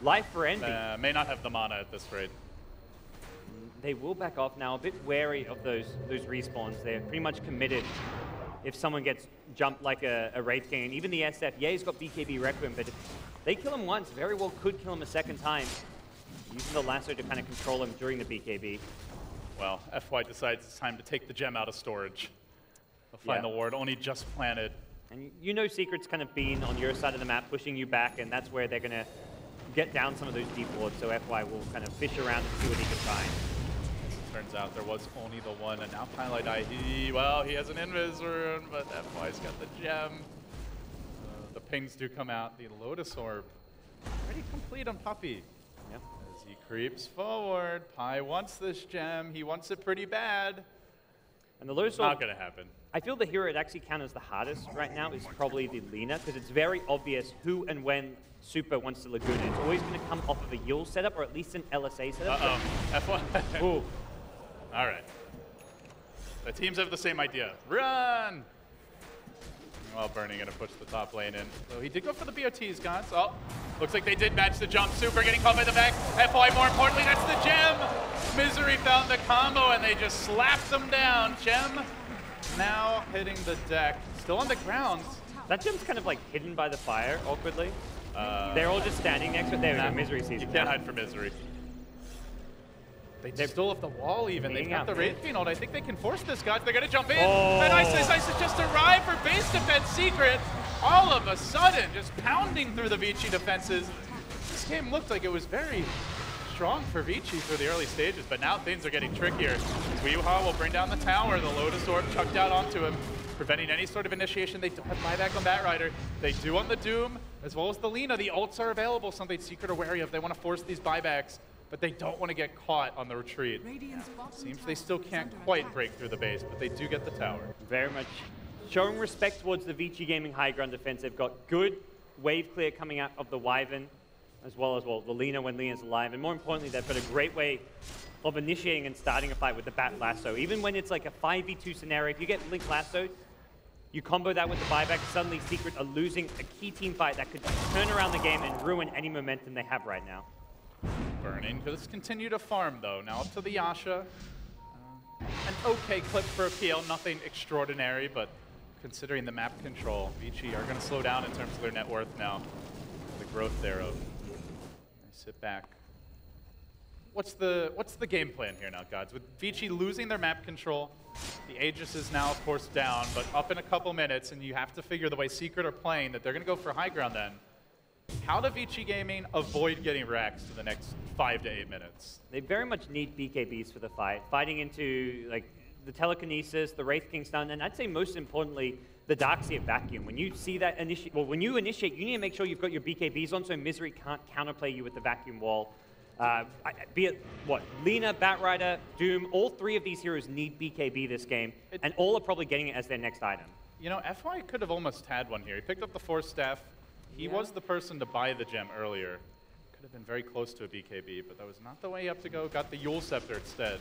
life for Envy. May not have the mana at this rate. They will back off now, a bit wary of those respawns. They're pretty much committed. If someone gets jumped like a Wraith King, and even the SF, yeah, he's got BKB Requiem, but if they kill him once, very well could kill him a second time, using the lasso to kind of control him during the BKB. Well, FY decides it's time to take the gem out of storage. They'll find the ward, only just planted. And you know Secret's kind of been on your side of the map, pushing you back, and that's where they're going to get down some of those deep wards, so FY will kind of fish around and see what he can find. Turns out there was only the one, and now Pilot ID, well, he has an Invis rune, but FY's got the gem. The pings do come out. The Lotus Orb, pretty complete on Puppey. Yep. As he creeps forward, Pi wants this gem. He wants it pretty bad. And the Lotus Orb, not going to happen. I feel the hero it actually counters the hardest right now is probably the Lina, because it's very obvious who and when Super wants to Laguna. It's always going to come off of a Yule setup, or at least an LSA setup. Uh-oh. F1. Ooh. All right. The teams have the same idea. Run! Well, Burning going to push the top lane in. So he did go for the BOTs, guys. Oh, looks like they did match the jump. Super getting caught by the back. FY, more importantly, that's the gem. Misery found the combo, and they just slapped them down. Gem now hitting the deck. Still on the ground. That gem's kind of like hidden by the fire, awkwardly. They're all just standing next to it. There we go. Misery sees it. You can't hide from Misery. They stole off the wall even. They've got the Wraith King ult. I think they can force this, guys. They're going to jump in. And Ice just arrived for base defense Secret. All of a sudden, just pounding through the Vici defenses. This game looked like it was very strong for Vici through the early stages, but now things are getting trickier. Weeha will bring down the tower. The Lotus Orb chucked out onto him, preventing any sort of initiation. They don't have buyback on Batrider. They do on the Doom, as well as the Lina. The ults are available, something Secret are wary of. They want to force these buybacks, but they don't want to get caught on the retreat. Seems they still can't quite break through the base, but they do get the tower. Very much showing respect towards the Vici Gaming high ground defense. They've got good wave clear coming out of the Wyvern, as well as, the Lina when Lina's alive. And more importantly, they've got a great way of initiating and starting a fight with the Bat Lasso. Even when it's like a 5v2 scenario, if you get Link Lassoed, you combo that with the buyback, suddenly Secret are losing a key team fight that could turn around the game and ruin any momentum they have right now. Burning does continue to farm, though. Now up to the Yasha. An okay clip for a PL, nothing extraordinary, but considering the map control, Vici are going to slow down in terms of their net worth now. The growth thereof. They sit back. What's the game plan here now, gods? With Vici losing their map control, the Aegis is now, of course, down, but up in a couple minutes, and you have to figure the way Secret are playing that they're going to go for high ground then. How do Vici Gaming avoid getting wrecked for the next 5 to 8 minutes? They very much need BKBs for the fight. Fighting into like the telekinesis, the Wraith King stun, and I'd say most importantly, the Darkseer vacuum. When you see that when you initiate, you need to make sure you've got your BKBs on so Misery can't counterplay you with the vacuum wall. Be it, Lina, Batrider, Doom, all three of these heroes need BKB this game, and all are probably getting it as their next item. You know, FY could have almost had one here. He picked up the Force Staff. He was the person to buy the gem earlier. Could have been very close to a BKB, but that was not the way up to go. Got the Yule Scepter instead.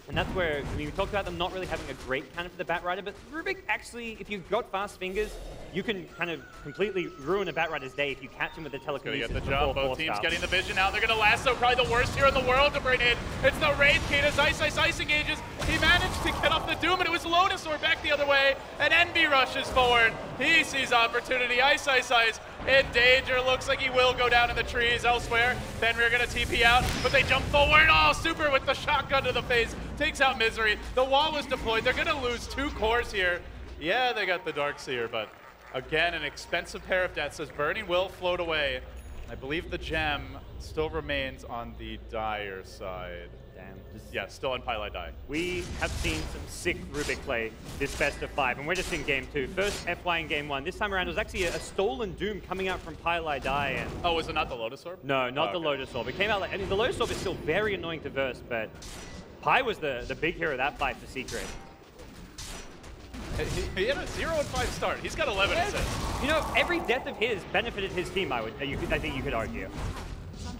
And that's where, I mean, we talked about them not really having a great counter for the Batrider, but Rubik actually, if you've got fast fingers, you can kind of completely ruin a Batrider's day if you catch him with the telekinesis. Gonna get the job. Both teams getting the vision out. They're gonna lasso probably the worst hero in the world to bring in. It's the Wraith King as Ice engages. He managed to get off the Doom, and it was Lotus or back the other way, and NB rushes forward. He sees opportunity. Ice in danger. Looks like he will go down in the trees elsewhere. Fenrir gonna TP out, but they jump forward. Oh, Super with the shotgun to the face. Takes out Misery. The wall was deployed. They're gonna lose 2 cores here. Yeah, they got the Darkseer, but again, an expensive pair of deaths as Burning will float away. I believe the gem still remains on the Dire side. Damn. Yeah, still on Pylai Die. We have seen some sick Rubik play this best of 5, and we're just in game 2. First FY in game 1. This time around, it was actually a stolen Doom coming out from Pylai Die. And oh, was it not the Lotus Orb? No, not the Lotus Orb. It came out like, I mean, the Lotus Orb is still very annoying to verse, but Pi was the big hero of that fight for Secret. He had a 0-5 start. He's got 11 assists. You know, every death of his benefited his team, I think you could argue.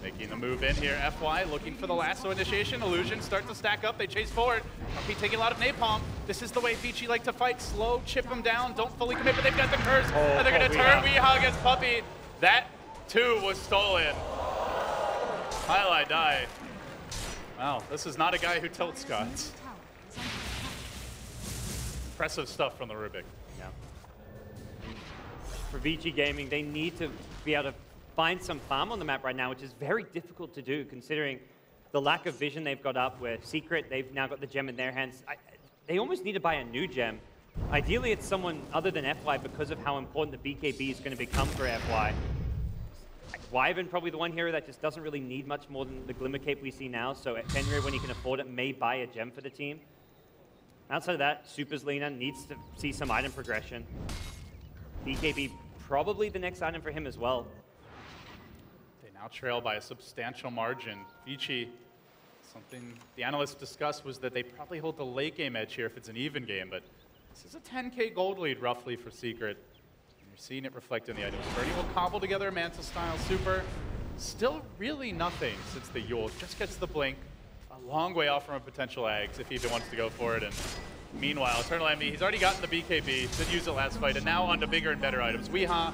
Making the move in here, FY looking for the lasso initiation. Illusion start to stack up. They chase forward. Puppey taking a lot of napalm. This is the way Vici like to fight. Slow, chip them down. Don't fully commit, but they've got the curse. And they're going to turn Weehaw against Puppey. That, too, was stolen. Pylai Die. Wow, this is not a guy who tilts Scots. Impressive stuff from the Rubik. Yeah. For Vici Gaming, they need to be able to find some farm on the map right now, which is very difficult to do considering the lack of vision they've got up with Secret. They've now got the gem in their hands. They almost need to buy a new gem. Ideally, it's someone other than FY because of how important the BKB is going to become for FY. Wyvern probably the one hero that just doesn't really need much more than the Glimmer Cape we see now, so Fenrir, when he can afford it, may buy a gem for the team. Outside of that, Super's Lina needs to see some item progression. BKB probably the next item for him as well. They now trail by a substantial margin. Vici, something the analysts discussed was that they probably hold the late game edge here if it's an even game, but this is a 10k gold lead roughly for Secret. And you're seeing it reflect in the items. Bernie will cobble together a Manta-style Super. Still really nothing since the Yule just gets the blink. A long way off from a potential Ags if he even wants to go for it. And meanwhile, Eternal Envy, he's already gotten the BKB, did use it last fight, and now on to bigger and better items. Weehaw,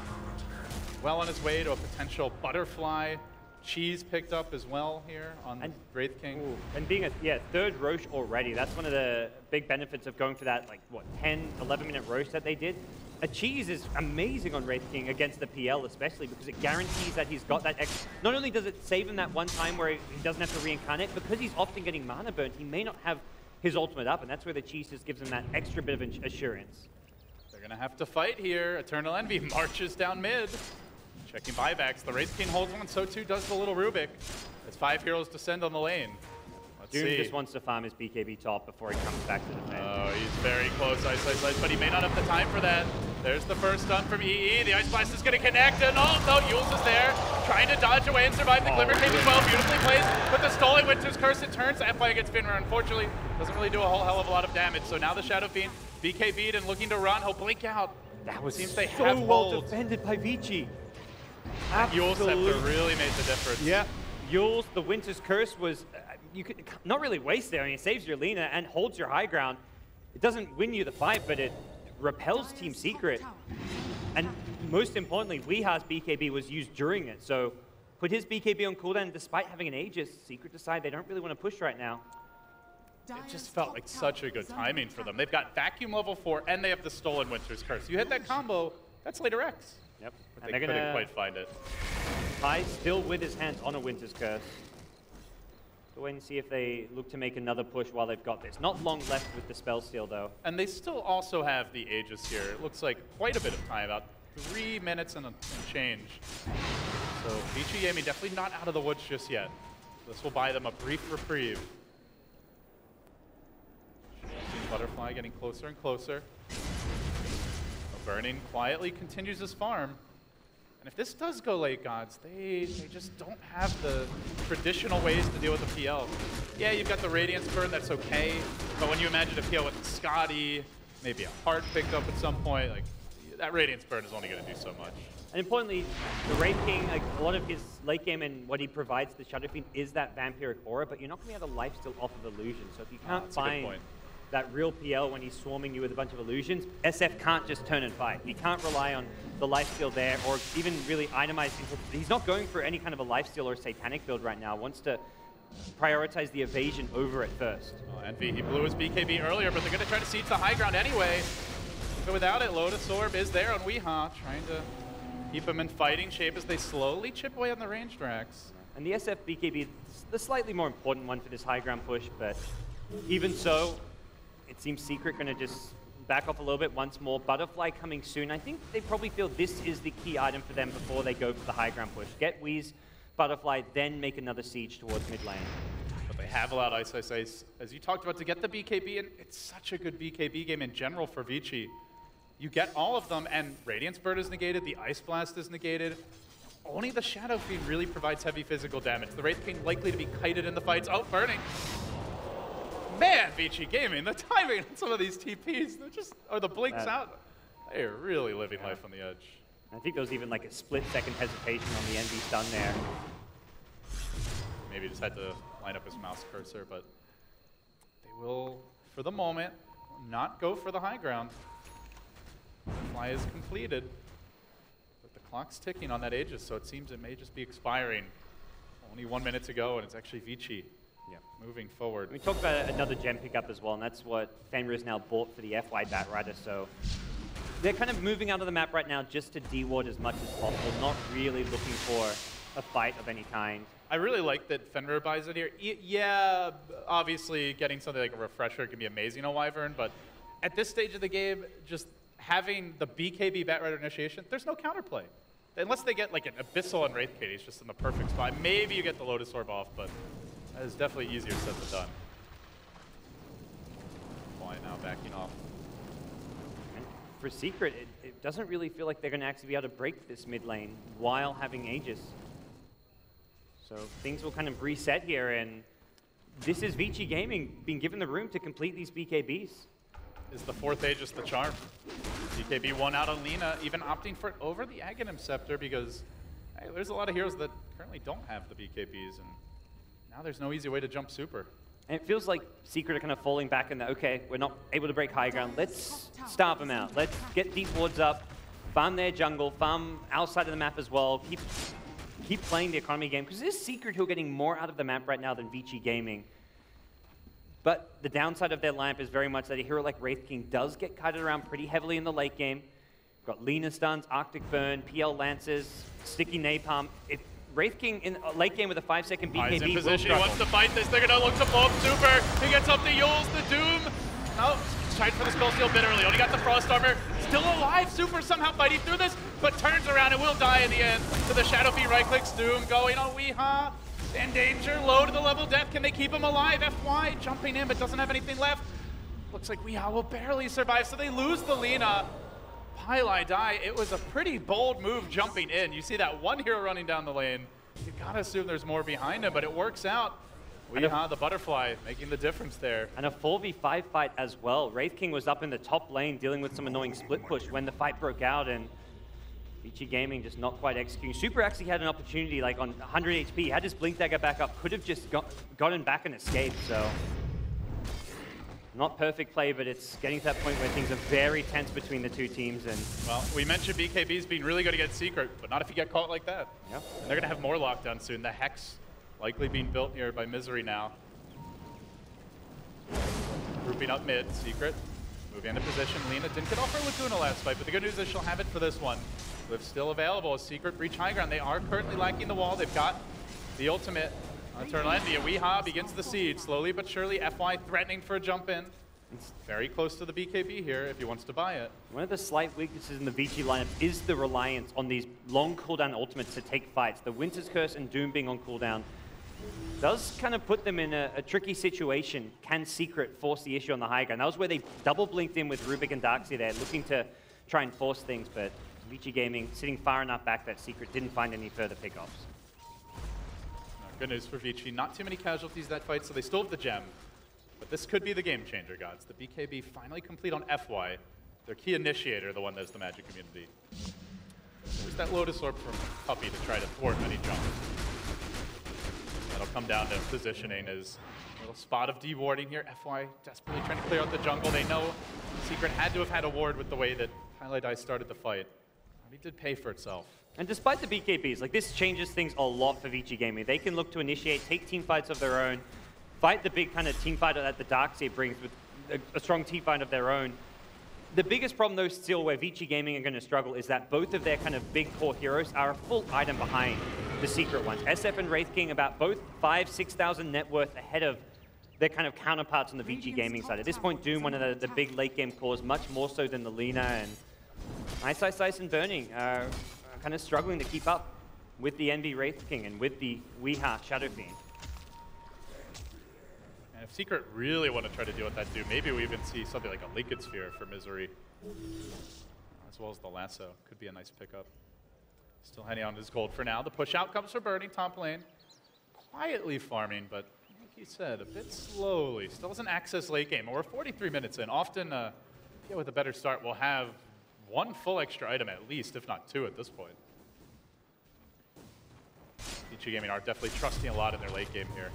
well on his way to a potential Butterfly. Cheese picked up as well here on Wraith King. Ooh, and being a third Roche already, that's one of the big benefits of going for that, like, what, 10, 11-minute Roche that they did. A Cheese is amazing on Wraith King against the PL especially because it guarantees that he's got that extra. Not only does it save him that one time where he doesn't have to reincarnate, because he's often getting mana burn, he may not have his ultimate up, and that's where the Cheese just gives him that extra bit of assurance. They're going to have to fight here. Eternal Envy marches down mid. Checking buybacks. The Wraith King holds one, so too does the little Rubik. As 5 heroes descend on the lane. Let's Doom see. just wants to farm his BKB top before he comes back to the fence. Oh, he's very close, Ice, but he may not have the time for that. There's the first stun from EE. The Ice Blast is going to connect, and oh, no, Yules is there. Trying to dodge away and survive the Glimmer Cape as well. Beautifully placed with the Stolen Winter's Curse. It turns FY against Finra. Unfortunately, doesn't really do a whole hell of a lot of damage. So now the Shadow Fiend, BKB'd and looking to run. He'll blink out. That was Seems they so have well hold. defended by Vici. Yule Scepter really made the difference. Yeah. Yule's, the Winter's Curse was, you could not really waste there. I mean, it saves your Lina and holds your high ground. It doesn't win you the fight, but it repels Team Secret. And most importantly, Weeha's BKB was used during it. So put his BKB on cooldown, despite having an Aegis, Secret decide they don't really want to push right now. It just felt like such a good timing for them. They've got Vacuum level 4, and they have the Stolen Winter's Curse. You hit that combo, that's later X. Yep. But they couldn't quite find it. Pi still with his hands on a Winter's Curse. Go wait and see if they look to make another push while they've got this. Not long left with the spell steal, though. And they still also have the Aegis here. It looks like quite a bit of time, about 3 minutes and change. So Vici Gaming definitely not out of the woods just yet. This will buy them a brief reprieve. Butterfly getting closer and closer. Burning quietly continues his farm. And if this does go late, GoDz, they just don't have the traditional ways to deal with the PL. Yeah, you've got the Radiance Burn, that's okay. But when you imagine a PL with Scotty, maybe a Heart picked up at some point, like that Radiance Burn is only going to do so much. And importantly, the Wraith King, like, a lot of his late game and what he provides to the Shadow Fiend is that vampiric aura, but you're not going to have a lifesteal off of illusion. So if you can't find that real PL when he's swarming you with a bunch of illusions, SF can't just turn and fight. He can't rely on the lifesteal there or even really itemize. He's not going for any kind of a lifesteal or satanic build right now. Wants to prioritize the evasion over it first. Oh, Envy, he blew his BKB earlier, but they're going to try to siege the high ground anyway. But without it, Lotus Orb is there on Weehaw, trying to keep him in fighting shape as they slowly chip away on the ranged racks. And the SF BKB, the slightly more important one for this high ground push, but even so, it seems Secret going to just back off a little bit once more. Butterfly coming soon. I think they probably feel this is the key item for them before they go for the high ground push. Get Weez, Butterfly, then make another siege towards mid lane. But they have allowed Ice, as you talked about, to get the BKB, and it's such a good BKB game in general for Vici. You get all of them, and Radiance Bird is negated, the Ice Blast is negated. Only the Shadow Fiend really provides heavy physical damage. The Wraith King likely to be kited in the fights. Oh, Burning! Man, Vici Gaming, the timing on some of these TPs, they're just, or the blinks out, they're really living life on the edge. I think there was even like a split-second hesitation on the Envy stun there. Maybe just had to line up his mouse cursor, but they will, for the moment, not go for the high ground. Fly is completed, but the clock's ticking on that Aegis, so it seems it may just be expiring. Only 1 minute to go, and it's actually Vici moving forward. We talked about another gem pickup as well, and that's what Fenrir has now bought for the FY Batrider, so they're kind of moving out of the map right now just to de-ward as much as possible, not really looking for a fight of any kind. I really like that Fenrir buys it here. Yeah, obviously getting something like a refresher can be amazing on Wyvern, but at this stage of the game, just having the BKB Batrider initiation, there's no counterplay. Unless they get like an Abyssal and Wraith Kitty, it's just in the perfect spot. Maybe you get the Lotus Orb off, but that is definitely easier said than done. Fly now backing off. And for Secret, it doesn't really feel like they're going to actually be able to break this mid lane while having Aegis. So things will kind of reset here, and this is Vici Gaming being given the room to complete these BKBs. Is the fourth Aegis the charm? BKB won out on Lina, even opting for it over the Aghanim Scepter because hey, there's a lot of heroes that currently don't have the BKBs, and now there's no easy way to jump super. And it feels like Secret are kind of falling back in the, okay, we're not able to break high ground, let's starve them out. Let's get deep wards up, farm their jungle, farm outside of the map as well, keep playing the economy game, because it is Secret who are getting more out of the map right now than Vici Gaming. But the downside of their lineup is very much that a hero like Wraith King does get kited around pretty heavily in the late game. Got Lina stuns, Arctic Burn, PL Lances, Sticky Napalm. If Wraith King in late game with a 5-second BKB He's in will position, he struggle. wants to fight this, they're gonna look to blow up super. He gets up the Yules, the Doom. Oh, tried for the Skull Steel a bit early, only got the Frost Armor. Still alive, Super somehow fighting through this, but turns around and will die in the end. To the Shadow Fiend right clicks, Doom going on Weehaw. In danger, low to the level death. Can they keep him alive? FY jumping in, but doesn't have anything left. Looks like Weehaw will barely survive, so they lose the Lina. Pylai die. It was a pretty bold move jumping in. You see that one hero running down the lane. You gotta assume there's more behind him, but it works out. Weehaw, the butterfly, making the difference there. And a 4v5 fight as well. Wraith King was up in the top lane dealing with some annoying split push when the fight broke out, and Vici Gaming just not quite executing. Super actually had an opportunity, like on 100 HP, had his Blink Dagger back up, could have just gotten back and escaped, so. Not perfect play, but it's getting to that point where things are very tense between the two teams. And well, we mentioned BKB's being really good against Secret, but not if you get caught like that. Yep. And they're gonna have more lockdown soon. The Hex likely being built here by Misery now. Grouping up mid, Secret. Moving into position. Lina didn't get off her Laguna last fight, but the good news is she'll have it for this one. Liv still available as Secret breach high ground. They are currently lacking the wall. They've got the ultimate on Eternal Envy. Weehaw begins the siege. Slowly but surely, FY threatening for a jump in. It's very close to the BKB here if he wants to buy it. one of the slight weaknesses in the Vici lineup is the reliance on these long cooldown ultimates to take fights. The Winter's Curse and Doom being on cooldown does kind of put them in a tricky situation. Can Secret force the issue on the high ground? That was where they double blinked in with Rubik and Darkseid there, looking to try and force things, but Vici Gaming sitting far enough back that Secret didn't find any further pickoffs. Good news for Vici. Not too many casualties that fight, so they still have the gem. But this could be the game changer, gods. The BKB finally complete on FY. Their key initiator, the one that's the Magic community. There's that Lotus Orb from Puppy to try to thwart any jump. That'll come down to positioning as a little spot of dewarding here. FY desperately trying to clear out the jungle. They know Secret had to have had a ward with the way that Highlight Ice started the fight. It did pay for itself. And despite the BKBs, like this changes things a lot for Vici Gaming. They can look to initiate, take team fights of their own, fight the big kind of team fight that the Darkseer brings with a strong team fight of their own. The biggest problem, though, still where Vici Gaming are going to struggle is that both of their kind of big core heroes are a full item behind the Secret ones. SF and Wraith King about both 5,000, 6,000 net worth ahead of their kind of counterparts on the Vici Gaming side. At this point, Doom, one of the big late game cores, much more so than the Lina, and Ice and Burning are kind of struggling to keep up with the Envy Wraith King and with the Weeha Shadow Fiend. And if Secret really want to try to deal with that Doom, maybe we even see something like a Liquid Sphere for Misery, as well as the Lasso. Could be a nice pickup. Still heading on his gold for now. The push out comes for Burning, top lane. Quietly farming, but like he said, a bit slowly. Still doesn't access late game. We're 43 minutes in. Often, with a better start, we'll have one full extra item at least, if not two at this point. Vici Gaming are definitely trusting a lot in their late game here.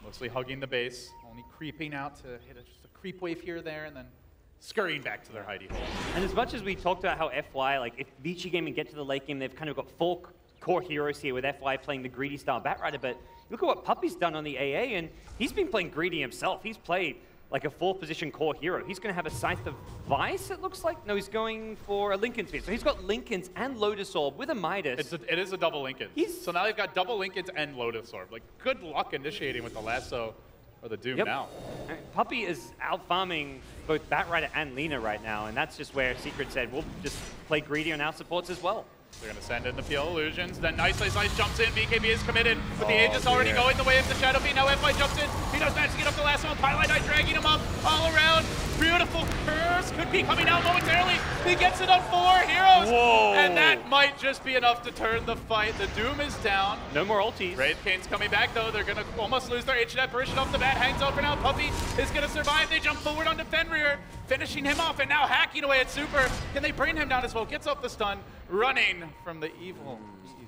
Mostly hugging the base, only creeping out to hit just a creep wave here or there, and then scurrying back to their hidey hole. And as much as we talked about how FY, like if Vici Gaming get to the late game, they've kind of got 4 core heroes here with FY playing the greedy style Batrider, but look at what Puppy's done on the AA, and he's been playing greedy himself. He's played like a 4th position core hero. He's going to have a Scythe of Vice, it looks like. No, he's going for a Lincoln Sphere. So he's got Lincolns and Lotus Orb with a Midas. It is a double Lincoln. So now they've got double Lincolns and Lotus Orb. Like, good luck initiating with the Lasso or the Doom now. Puppy is out farming both Batrider and Lina right now, and that's just where Secret said, we'll just play greedy on our supports as well. They're going to send in the PL Illusions. Then Nice jumps in. BKB is committed. But the Aegis already going the way of the Shadow Fiend. Now FY jumps in. He does manage to get up the last one. Highlight Eye dragging him up all around. Beautiful curse could be coming out momentarily. He gets it on 4 heroes. Whoa. And that might just be enough to turn the fight. The Doom is down. No more ultis. Wraith King's coming back though. They're going to almost lose their HNet. Apparition off the bat. Hangs out for now. Puppy is going to survive. They jump forward onto Fenrir, finishing him off and now hacking away at Super. Can they bring him down as well? Gets off the stun. Running from the evil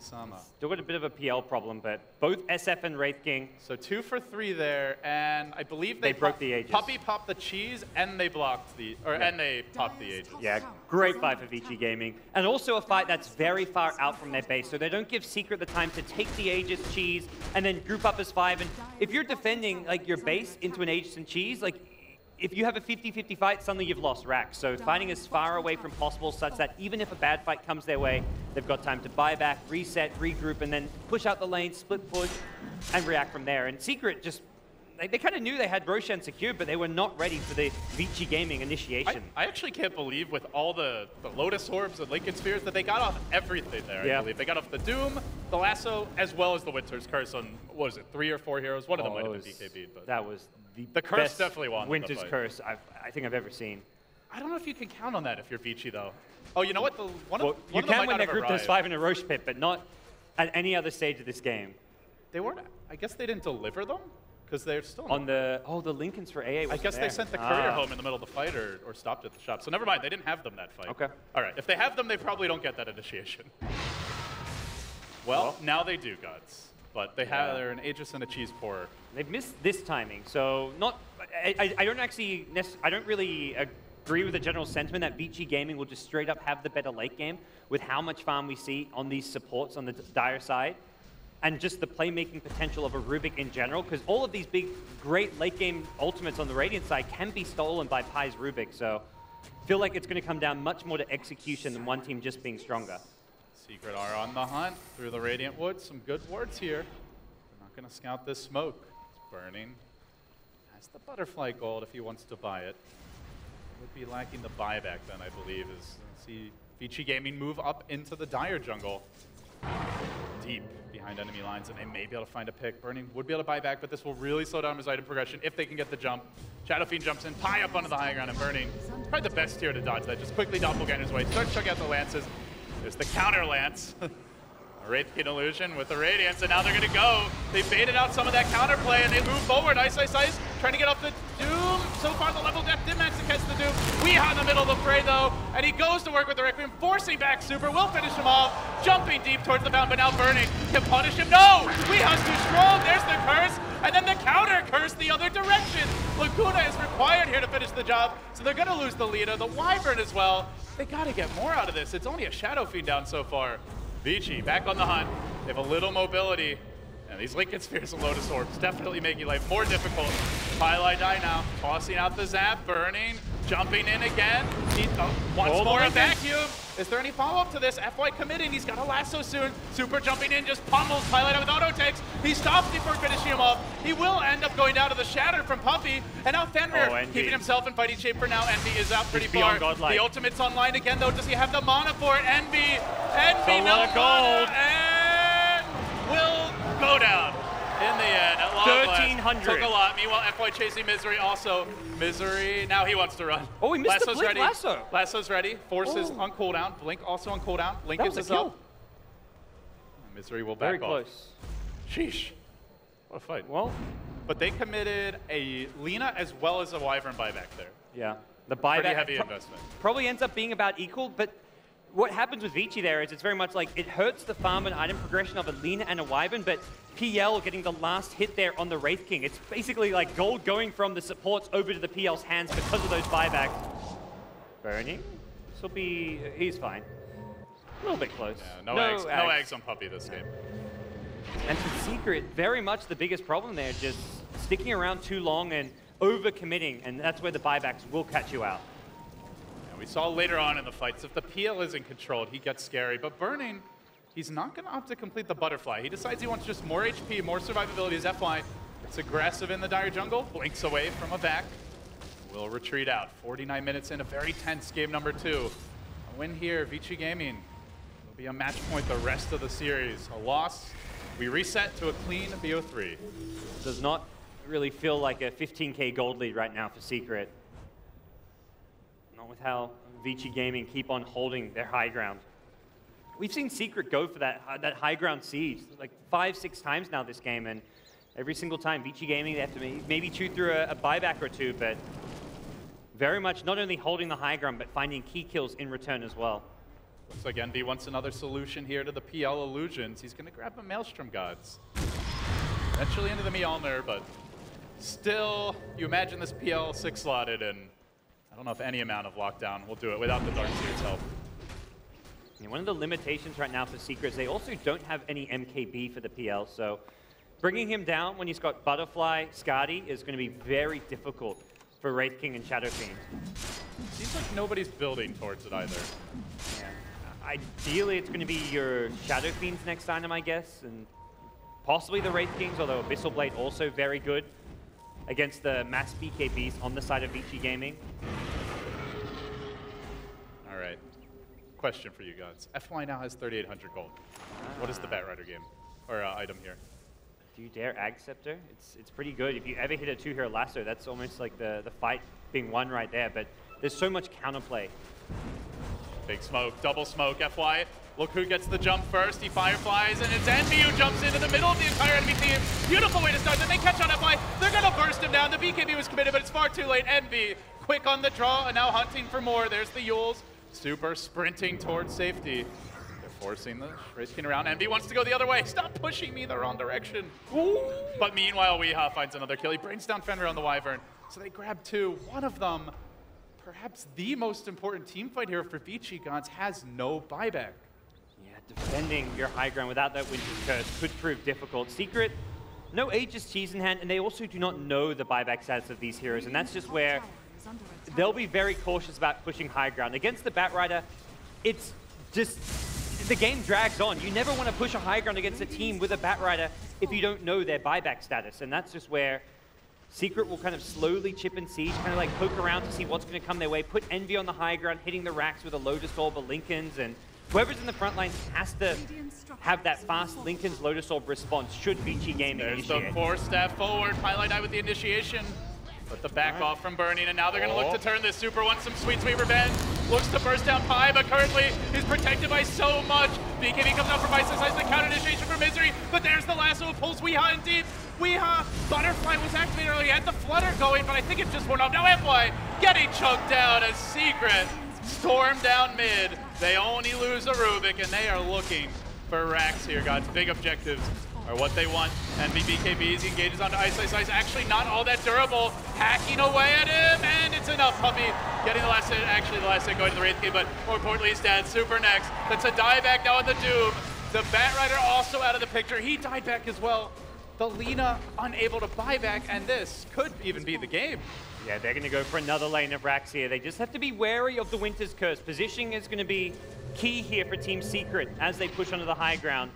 Isama. Still got a bit of a PL problem, but both SF and Wraith King. So 2 for 3 there, and I believe they broke the Aegis. Puppy popped the cheese, and they blocked the, and they popped the Aegis. Yeah, great fight for Vici Gaming. And also a fight that's very far out from their base, so they don't give Secret the time to take the Aegis cheese and then group up as 5. And if you're defending like your base into an Aegis and cheese, like if you have a 50-50 fight, suddenly you've lost racks. So fighting as far away from possible such that even if a bad fight comes their way, they've got time to buy back, reset, regroup, and then push out the lane, split push, and react from there. And Secret just, they kind of knew they had Roshan secured, but they were not ready for the Vici Gaming initiation. I actually can't believe with all the Lotus Orbs and Lincoln Spheres that they got off everything there, I believe. They got off the Doom, the Lasso, as well as the Winter's Curse on, what was it, 3 or 4 heroes? One of them might have been BKB'd. But that was the curse definitely won. Winter's Curse I think I've ever seen. I don't know if you can count on that if you're Vici, though. Oh, you know what? You can when they group those 5 in a Roche pit, but not at any other stage of this game. They weren't. I guess they didn't deliver them because they're still on the Lincolns for AA. I guess they sent the courier home in the middle of the fight or stopped at the shop. So never mind. They didn't have them that fight. Okay. All right. If they have them, they probably don't get that initiation. Well, now they do, gods. But they have they're an Aegis and a cheese pourer. They've missed this timing, so not. I don't really agree with the general sentiment that Vici Gaming will just straight up have the better late game with how much farm we see on these supports on the Dire side, and just the playmaking potential of a Rubik in general. Because all of these big, great late game ultimates on the Radiant side can be stolen by Pai's Rubik. So, I feel like it's going to come down much more to execution than one team just being stronger. Secret are on the hunt through the Radiant Woods. Some good wards here. They're not going to scout this smoke. It's burning. Has the butterfly gold if he wants to buy it. Would be lacking the buyback then, I believe, as see Vici Gaming move up into the Dire jungle. deep behind enemy lines, and they may be able to find a pick. Burning would be able to buy back, but this will really slow down his item progression if they can get the jump. Shadow Fiend jumps in, Pi up onto the high ground, and Burning probably the best here to dodge that. Just quickly doppelganger's way. Starts checking out the lances. There's the counter lance. A Wraith King illusion with the Radiance, and now they're going to go. They baited out some of that counterplay, and they move forward. Ice, trying to get off the Doom. So far, the level death did manage to catch the Doom. Weehaw in the middle of the fray, though, and he goes to work with the Requiem, forcing back Super. Will finish him off, jumping deep towards the mountain, but now Burning can punish him. No! Weehaw's too strong. There's the curse, and then the counter curse the other direction. Laguna is required here to finish the job, so they're going to lose the Lita, the Wyvern as well. They got to get more out of this. It's only a Shadow Fiend down so far. Vici back on the hunt. They have a little mobility. And these Lincoln Spheres and Lotus Orbs definitely making life more difficult. Pylai die now, tossing out the Zap, Burning, jumping in again. Once more a vacuum. Is there any follow-up to this? FY committing, he's got a lasso soon. Super jumping in, just pummels Pylai with auto takes. He stops before finishing him off. He will end up going down to the Shatter from Puppey. And now Fenrir keeping himself in fighting shape for now. Envy is out pretty far. The ultimate's online again though. Does he have the mana for it? Envy no gold. And will go down in the end at long 1,300. Took a lot. Meanwhile, FY chasing Misery also. Misery, now he wants to run. Oh, he missed Lasso's the blink ready. lasso. Lasso's ready. Force is on cooldown. Blink also on cooldown. Lincoln is up. Misery will back off. Very close. Sheesh. What a fight. Well, but they committed a Lina as well as a Wyvern buyback there. yeah. The buyback Pretty heavy investment. probably ends up being about equal, but what happens with Vici there is it's very much like it hurts the farm and item progression of a Lina and a Wyvern, but PL getting the last hit there on the Wraith King. It's basically like gold going from the supports over to the PL's hands because of those buybacks. Burning. This will be... he's fine. A little bit close. Yeah, no eggs on Puppey this game. And for Secret, very much the biggest problem there, just sticking around too long and over-committing, and that's where the buybacks will catch you out. And we saw later on in the fights, if the PL isn't controlled, he gets scary. But Burning, he's not going to opt to complete the butterfly. He decides he wants just more HP, more survivability as FY. It's aggressive in the dire jungle, blinks away from a back. Will retreat out. 49 minutes in, a very tense game number 2. A win here, Vici Gaming. Will be a match point the rest of the series. A loss, we reset to a clean BO3. Does not really feel like a 15k gold lead right now for Secret. Not with how Vici Gaming keep on holding their high ground. We've seen Secret go for that high ground siege like 5-6 times now this game, and every single time Vici Gaming, they have to maybe chew through a buyback or two, but very much not only holding the high ground, but finding key kills in return as well. Looks like Envy wants another solution here to the PL illusions. He's going to grab a Maelstrom Gods. Eventually into the Mjolnir, but still, you imagine this PL 6-slotted, and I don't know if any amount of lockdown will do it without the Darkseer's help. Yeah, one of the limitations right now for Secret is they also don't have any MKB for the PL, so bringing him down when he's got Butterfly, Skadi is going to be very difficult for Wraith King and Shadow Fiend. Seems like nobody's building towards it either. Yeah. Ideally, it's going to be your Shadow Fiends next item, I guess, and possibly the Wraith Kings, although Abyssal Blade also very good against the mass BKBs on the side of Vici Gaming. All right. Question for you guys. FY now has 3,800 gold. What is the Batrider game or item here? Do you dare Ag Scepter? It's pretty good. If you ever hit a 2-hero lasso, that's almost like the fight being won right there. But there's so much counterplay. Big smoke, double smoke, FY. Look who gets the jump first. He fireflies, and it's Envy who jumps into the middle of the entire enemy team. Beautiful way to start. Then they catch on FY. They're going to burst him down. The BKB was committed, but it's far too late. Envy, quick on the draw, and now hunting for more. There's the Yules. Super sprinting towards safety. They're forcing the Wraith King around. Envy wants to go the other way. Stop pushing me the wrong direction. Ooh. But meanwhile, Weehaw finds another kill. He brings down Fenrir on the Wyvern. So they grab 2. One of them, perhaps the most important team fight here for Vici, GoDz, has no buyback. Yeah, defending your high ground without that Winter's Curse could prove difficult. Secret, no Aegis Cheese in hand, and they also do not know the buyback status of these heroes, and that's just where they'll be very cautious about pushing high ground. Against the Batrider, it's just, the game drags on. You never want to push a high ground against a team with a Batrider if you don't know their buyback status, and that's just where Secret will kind of slowly chip and siege, kind of like poke around to see what's going to come their way, put Envy on the high ground, hitting the racks with a Lotus Orb, a Lincoln's, and whoever's in the front line has to have that fast Linken's Lotus Orb response should Vici Gaming There's initiate. the 4-step forward. Highlight Eye with the initiation. But the back off from Burning, and now they're going to look to turn this. Super wants some sweet revenge. Looks to burst down Pi, but currently he's protected by so much. BKB comes out from Vici, decides the counter initiation for Misery, but there's the lasso, pulls Weeha in deep. Weeha, Butterfly was activated early, had the flutter going, but I think it just went off. Now FY getting chunked down as Secret storm down mid. They only lose a Rubik, and they are looking for racks here, guys. Big objectives are what they want. And BKBs, he engages onto Ice. Actually not all that durable. Hacking away at him, and it's enough. Puppy getting the last hit, actually the last hit going to the Wraith King, but more importantly he's dead. Super next. That's a dieback now on the Doom. The Bat Rider also out of the picture. He died back as well. The Lina unable to buy back, and this could even be the game. Yeah, they're going to go for another lane of racks here. They just have to be wary of the Winter's Curse. Positioning is going to be key here for Team Secret as they push onto the high ground.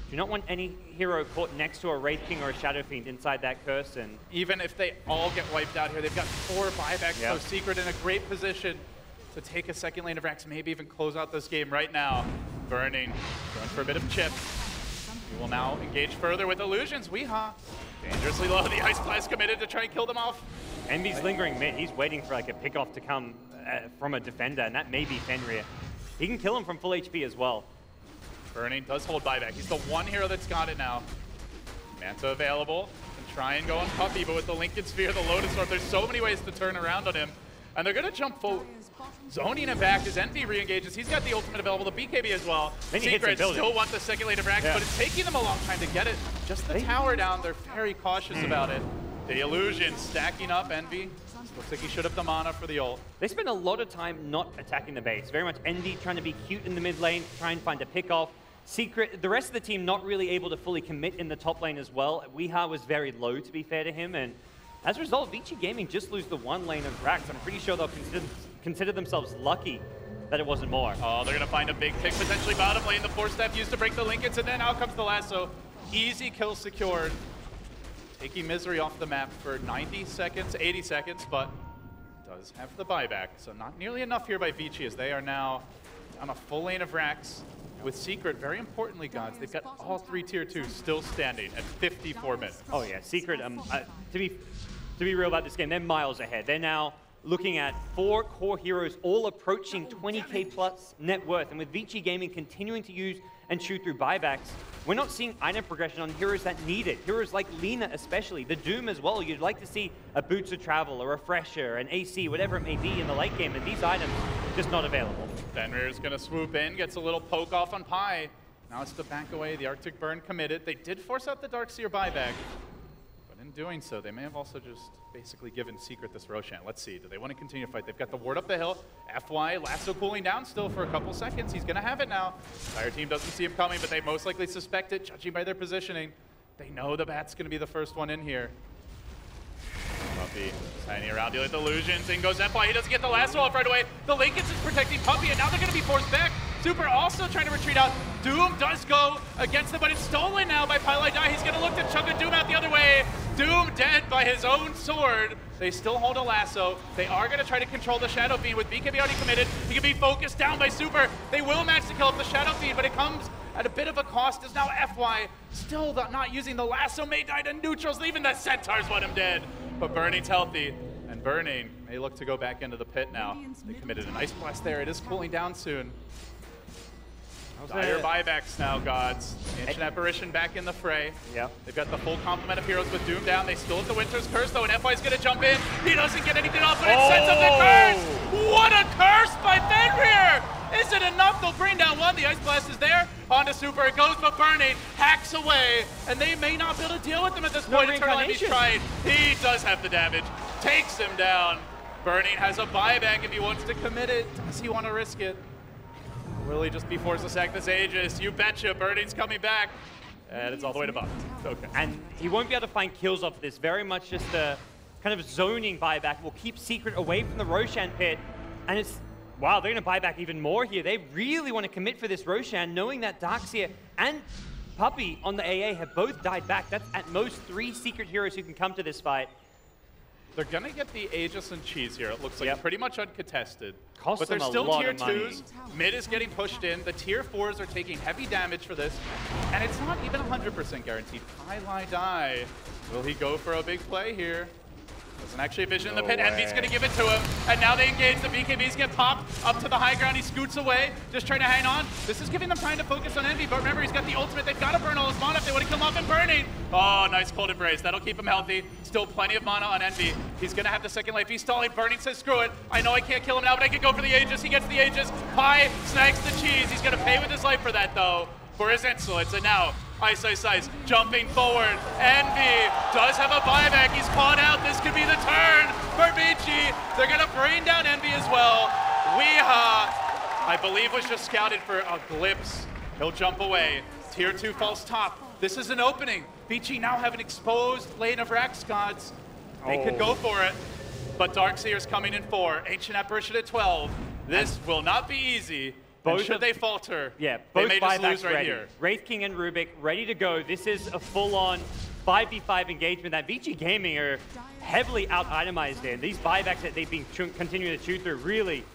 Do not want any hero caught next to a Wraith King or a Shadow Fiend inside that curse. And even if they all get wiped out here, they've got 4 buybacks, so Secret in a great position to take a second lane of racks, maybe even close out this game right now. Burning, going for a bit of chip. We will now engage further with Illusions. Weeha, dangerously low. The Ice Blast committed to try and kill them off. Envy's lingering mid. He's waiting for like a pick-off to come from a defender, and that may be Fenrir. He can kill him from full HP as well. Burning does hold buyback. He's the one hero that's got it now. Manta available. Can try and go on Puppy, but with the Linken Sphere, the Lotus Orb, there's so many ways to turn around on him. And they're going to jump full. Zoning him back as Envy re-engages. He's got the ultimate available, the BKB as well. Secret still want the second lane of racks, but it's taking them a long time to get it. Just the tower down, they're very cautious about it. The Illusion stacking up Envy. Looks like he should have the mana for the ult. They spend a lot of time not attacking the base. Very much Envy trying to be cute in the mid lane, try and find a pick-off. Secret, the rest of the team not really able to fully commit in the top lane as well. Weeha was very low, to be fair to him, and as a result, Vici Gaming just lose the one lane of racks. I'm pretty sure they'll consider themselves lucky that it wasn't more. Oh, they're going to find a big pick, potentially bottom lane. The 4-step used to break the Linkens, and then out comes the lasso. Easy kill secured. Taking Misery off the map for 90 seconds, 80 seconds, but does have the buyback. So not nearly enough here by Vici, as they are now on a full lane of racks. With Secret, very importantly, guys, they've got all 3 tier 2s still standing at 54 minutes. Oh yeah, Secret, to be real about this game, they're miles ahead. They're now looking at 4 core heroes all approaching 20k plus net worth. And with Vici Gaming continuing to use and shoot through buybacks, we're not seeing item progression on heroes that need it. Heroes like Lina especially, the Doom as well. You'd like to see a Boots of Travel, a Refresher, an AC, whatever it may be in the late game, and these items just not available. Fenrir's gonna swoop in, gets a little poke off on Pi. Now it's to back away, the Arctic Burn committed. They did force out the Darkseer buyback, but in doing so, they may have also just basically given Secret this Roshan. Let's see, do they want to continue to fight? They've got the ward up the hill. FY, lasso cooling down still for a couple seconds. He's gonna have it now. Entire team doesn't see him coming, but they most likely suspect it, judging by their positioning. They know the Bat's gonna be the first one in here. Puppy tiny around, dealing with illusions. In goes FY, he doesn't get the lasso off right away. The Linkens is protecting Puppy, and now they're gonna be forced back. Super also trying to retreat out. Doom does go against them, but it's stolen now by Pylai Dai. He's gonna look to chug a Doom out the other way. Doom dead by his own sword. They still hold a lasso. They are gonna try to control the Shadow Fiend with BKB already committed. He can be focused down by Super. They will manage to kill up the Shadow Fiend, but it comes at a bit of a cost as now FY still not using the lasso, may die to neutrals. Even the Centaurs want him dead. But Burning's healthy, and Burning may look to go back into the pit now. They committed an Ice Blast there. It is cooling down soon. Dire buybacks now, GoDz. Ancient Apparition back in the fray. Yeah. They've got the full complement of heroes with Doom down. They still have the Winter's Curse, though, and FY's going to jump in. He doesn't get anything off, but it sets up the curse! What a curse by Fenrir! Is it enough? They'll bring down one. The Ice Blast is there. Onto Super it goes, but Burning hacks away, and they may not be able to deal with him at this point. Eternal Enemy's tried. He does have the damage. Takes him down. Burning has a buyback if he wants to commit it. Does he want to risk it? Will he just be forced to sack this Aegis? You betcha, Burning's coming back. And it's all the way to bottom. Okay. And he won't be able to find kills off this. Very much just a kind of zoning buyback. Will keep Secret away from the Roshan pit. And it's, wow, they're going to buy back even more here. They really want to commit for this Roshan, knowing that Darkseer and Puppy on the AA have both died back. That's at most 3 Secret heroes who can come to this fight. They're going to get the Aegis and Cheese here. It looks like pretty much uncontested. Costs but they're them a still lot tier of money. 2s. Mid is getting pushed in. The tier 4s are taking heavy damage for this. And it's not even 100% guaranteed. Die. Will he go for a big play here? Doesn't actually vision in the pit. Envy's going to give it to him. And now they engage. The BKBs get popped up to the high ground. He scoots away, just trying to hang on. This is giving them time to focus on Envy. But remember, he's got the ultimate. They've got to burn all his mana if they want to kill him off and burning. Oh, nice cold embrace. That'll keep him healthy. Still plenty of mana on Envy. He's going to have the second life. He's stalling. Burning says, screw it. I know I can't kill him now, but I can go for the Aegis. He gets the Aegis. Pi snags the cheese. He's going to pay with his life for that, though, for his insolence. And now, Ice, jumping forward. Envy does have a buyback. He's caught out. This could be the turn for Vici. They're going to bring down Envy as well. Weeha, I believe, was just scouted for a glimpse. He'll jump away. Tier 2 falls top. This is an opening. Vici now have an exposed lane of Rax gods. They could go for it, but Darkseer's coming in 4. Ancient Apparition at 12. This will not be easy. And should they falter, yeah, they both may just buybacks lose right ready. here. Wraith King and Rubik ready to go. This is a full-on 5v5 engagement that Vici Gaming are heavily out-itemized in. These buybacks that they've been continuing to chew through really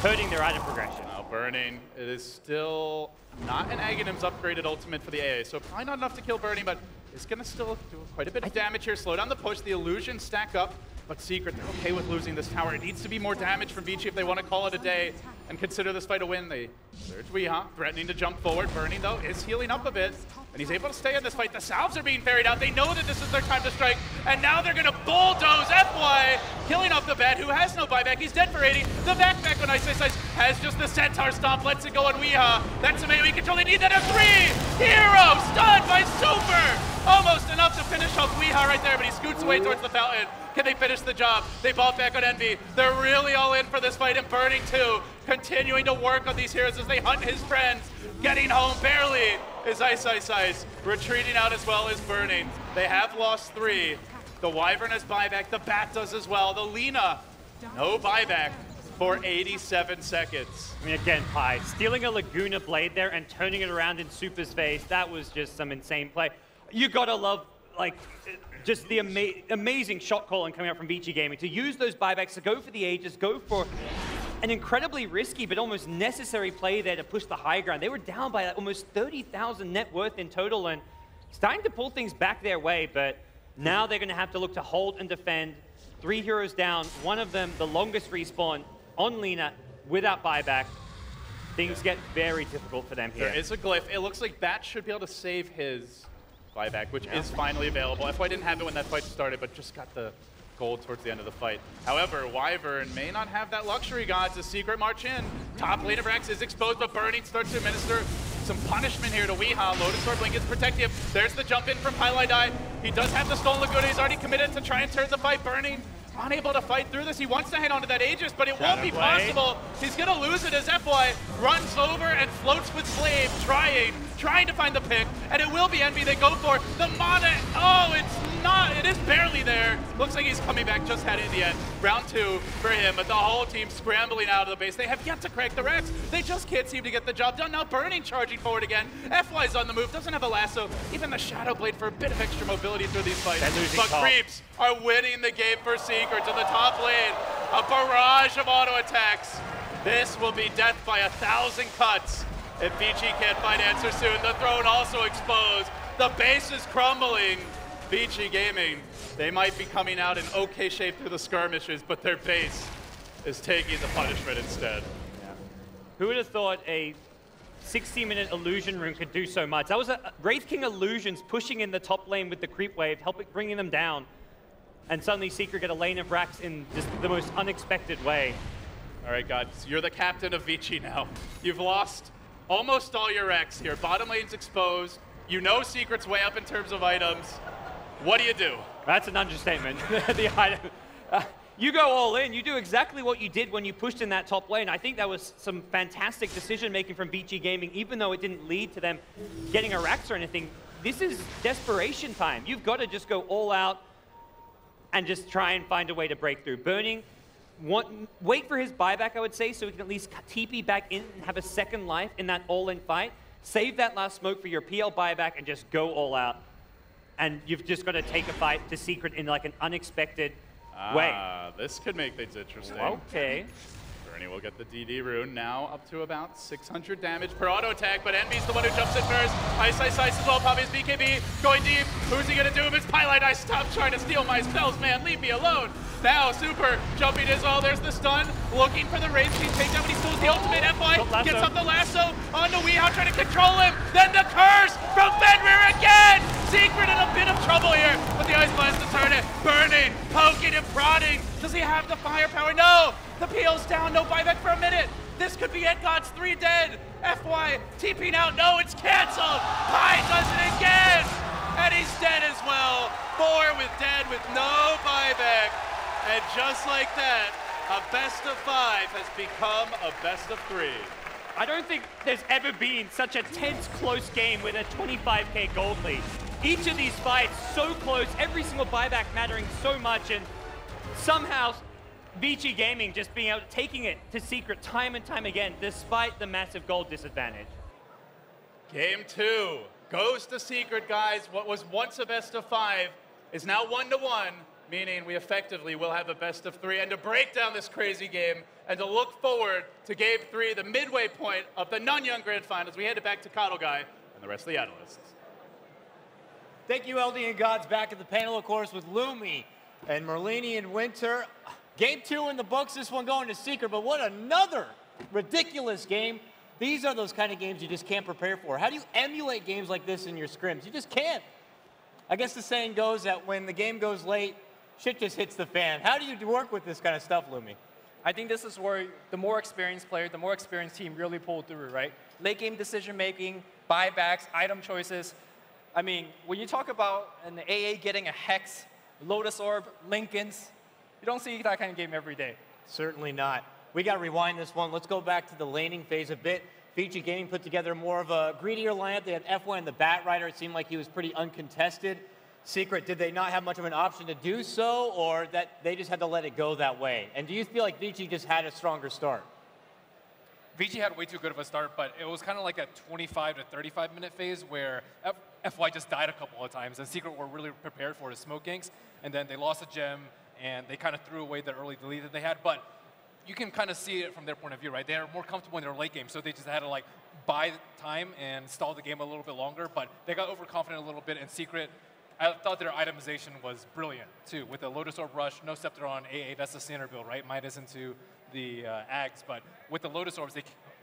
hurting their item progression. Now Burning, it is still not an Aghanim's upgraded ultimate for the AA, so probably not enough to kill Burning, but it's going to still do quite a bit of damage here. Slow down the push, the illusions stack up, but Secret, they're okay with losing this tower. It needs to be more damage from Vici if they want to call it a day and consider this fight a win. They surge Weeha, threatening to jump forward. Burning, though, is healing up a bit, and he's able to stay in this fight. The salves are being ferried out. They know that this is their time to strike, and now they're going to bulldoze FY, killing off the Bat, who has no buyback. He's dead for 80. The back on Ice has just the Centaur stomp, lets it go on Weeha. That's a AoE control. They need that F3! Hero stunned by Super! Almost enough to finish off Weeha right there, but he scoots away towards the fountain. Can they finish the job? They bought back on Envy. They're really all in for this fight, and Burning too, continuing to work on these heroes as they hunt his friends. Getting home barely is Ice, retreating out as well as Burning. They have lost 3. The Wyvern has buyback, the Bat does as well. The Lina, no buyback for 87 seconds. I mean, again, Pi, stealing a Laguna Blade there and turning it around in Super's face, that was just some insane play. You gotta love, like, just the amazing shot calling coming out from Vici Gaming to use those buybacks to go for the Aegis, go for an incredibly risky but almost necessary play there to push the high ground. They were down by almost 30,000 net worth in total and starting to pull things back their way, but now they're going to have to look to hold and defend. 3 heroes down, one of them the longest respawn on Lina without buyback. Things get very difficult for them here. There is a glyph. It looks like Bat should be able to save his buyback, which is finally available. FY didn't have it when that fight started, but just got the gold towards the end of the fight. However, Wyvern may not have that luxury, gods, as Secret march in. Top lane of Rax is exposed, but Burning starts to administer some punishment here to Weeha. Lotus Orb Blink is protective. There's the jump in from Highlight. He does have the Stolen Laguna. He's already committed to try and turn the fight. Burning unable to fight through this. He wants to hang onto that Aegis, but it won't be possible. He's going to lose it as FY runs over and floats with Slave, trying to find the pick, and it will be Envy they go for. The mana, oh, it's not, it is barely there. Looks like he's coming back, just had it in the end. Round 2 for him, but the whole team scrambling out of the base. They have yet to crack the Rex. They just can't seem to get the job done. Now Burning charging forward again. FY's on the move, doesn't have a lasso, even the Shadow Blade for a bit of extra mobility through these fights. But Creeps are winning the game for Secret to the top lane. A barrage of auto attacks. This will be death by 1,000 cuts. If Vici can't find answer soon, the throne also exposed. The base is crumbling. Vici Gaming, they might be coming out in okay shape through the skirmishes, but their base is taking the punishment instead. Yeah. Who would have thought a 60-minute illusion rune could do so much? That was a Wraith King illusions pushing in the top lane with the creep wave, bringing them down. And suddenly Secret get a lane of Rax in just the most unexpected way. All right, gods, you're the captain of Vici now. You've lost almost all your Rex here. Bottom lane's exposed. You know Secret's way up in terms of items. What do? That's an understatement. The item. You go all in. You do exactly what you did when you pushed in that top lane. I think that was some fantastic decision-making from Vici Gaming, even though it didn't lead to them getting a Rax or anything. This is desperation time. You've got to just go all out and just try and find a way to break through. Burning, wait for his buyback, I would say, so he can at least TP back in and have a second life in that all-in fight. Save that last smoke for your PL buyback and just go all out. And you've just got to take a fight to Secret in like an unexpected This could make things interesting. Okay. Bernie will get the DD rune, now up to about 600 damage per auto attack, but Envy's the one who jumps in first. Ice as well, Poppy's BKB going deep. Who's he gonna do? It's Pylite Ice. Stop trying to steal my spells, man. Leave me alone. Now Super jumping as well. There's the stun, looking for the Rage King takedown, but he steals the ultimate. FY gets up the lasso onto Weehow, trying to control him. Then the curse from Fenrir again. Secret in a bit of trouble here with the Ice Blast to turn it. Burning, poking and prodding. Does he have the firepower? No. The PO's down, no buyback for a minute. This could be it, God's 3 dead. FY TPing out, no, it's canceled. Pi does it again. And he's dead as well. 4 with dead with no buyback. And just like that, a best of 5 has become a best of 3. I don't think there's ever been such a tense, close game with a 25k gold lead. Each of these fights so close, every single buyback mattering so much, and somehow Vici Gaming just being able taking it to Secret time and time again, despite the massive gold disadvantage. Game 2 goes to Secret, guys. What was once a best of 5 is now 1-1, meaning we effectively will have a best of 3. And to break down this crazy game and to look forward to Game 3, the midway point of the Nanyang Grand Finals, we headed back to Kato Guy and the rest of the analysts. Thank you, LD and Gods. Back at the panel, of course, with Lumi and Merlini and Winter. Game 2 in the books, this one going to Secret, but what another ridiculous game. These are those kind of games you just can't prepare for. How do you emulate games like this in your scrims? You just can't. I guess the saying goes that when the game goes late, shit just hits the fan. How do you work with this kind of stuff, Lumi? I think this is where the more experienced player, the more experienced team really pull through, right? Late game decision making, buybacks, item choices. I mean, when you talk about an AA getting a Hex, Lotus Orb, Lincolns, you don't see that kind of game every day. Certainly not. We got to rewind this one. Let's go back to the laning phase a bit. Vici Gaming put together more of a greedier lineup. They had FY and the Bat Rider. It seemed like he was pretty uncontested. Secret, did they not have much of an option to do so, or that they just had to let it go that way? And do you feel like Vici just had a stronger start? Vici had way too good of a start, but it was kind of like a 25 to 35 minute phase where FY just died a couple of times, and Secret were really prepared for his smoke ganks, and then they lost a gem, and they kind of threw away the early delete that they had. But you can kind of see it from their point of view, right? They're more comfortable in their late game, so they just had to like buy time and stall the game a little bit longer, but they got overconfident a little bit, and Secret, I thought their itemization was brilliant, too, with the Lotus Orb Rush, no Scepter on AA, that's the standard build, right? Minus into the Ags, but with the Lotus Orbs,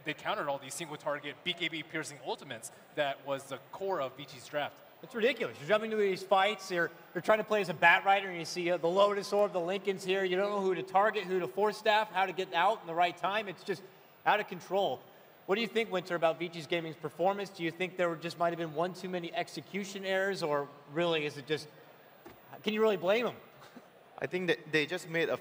they countered all these single-target BKB piercing ultimates that was the core of Vici's draft. It's ridiculous. You're jumping into these fights, you're trying to play as a Bat Rider, and you see the Lotus Orb, the Lincolns here, you don't know who to target, who to force staff, how to get out in the right time. It's just out of control. What do you think, Winter, about Vici Gaming's performance? Do you think there just might have been one too many execution errors, or really is it just, can you really blame them? I think that they just made a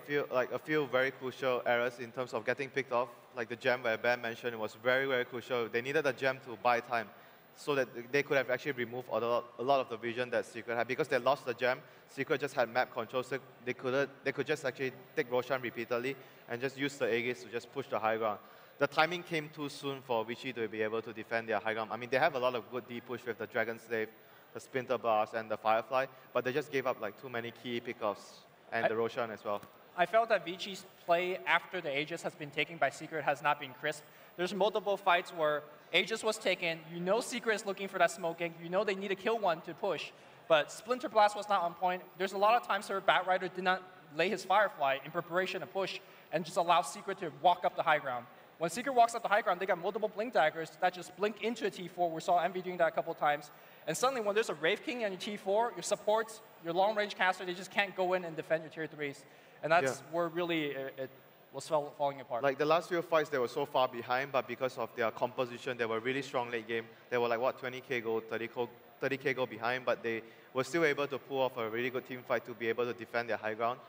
few very crucial errors in terms of getting picked off. Like the gem where Ben mentioned, it was very, very crucial. They needed a gem to buy time so that they could have actually removed a lot of the vision that Secret had. Because they lost the gem, Secret just had map control, so they could just actually take Roshan repeatedly and just use the Aegis to just push the high ground. The timing came too soon for Vici to be able to defend their high ground. I mean, they have a lot of good D push with the Dragon Slave, the Splinter Blast, and the Firefly, but they just gave up like too many key pickoffs, and the Roshan as well. I felt that Vici's play after the Aegis has been taken by Secret has not been crisp. There's multiple fights where Aegis was taken, you know Secret is looking for that smoking, you know they need to kill one to push, but Splinter Blast was not on point. There's a lot of times where Bat Rider did not lay his Firefly in preparation to push and just allow Secret to walk up the high ground. When Secret walks up the high ground, they got multiple blink daggers that just blink into a T4. We saw Envy doing that a couple times. And suddenly, when there's a Wraith King on your T4, your supports, your long-range caster, they just can't go in and defend your tier 3s. And that's where really it was falling apart. Like the last few fights, they were so far behind, but because of their composition, they were really strong late game. They were like, what, 20k gold, 30k gold behind, but they were still able to pull off a really good team fight to be able to defend their high ground.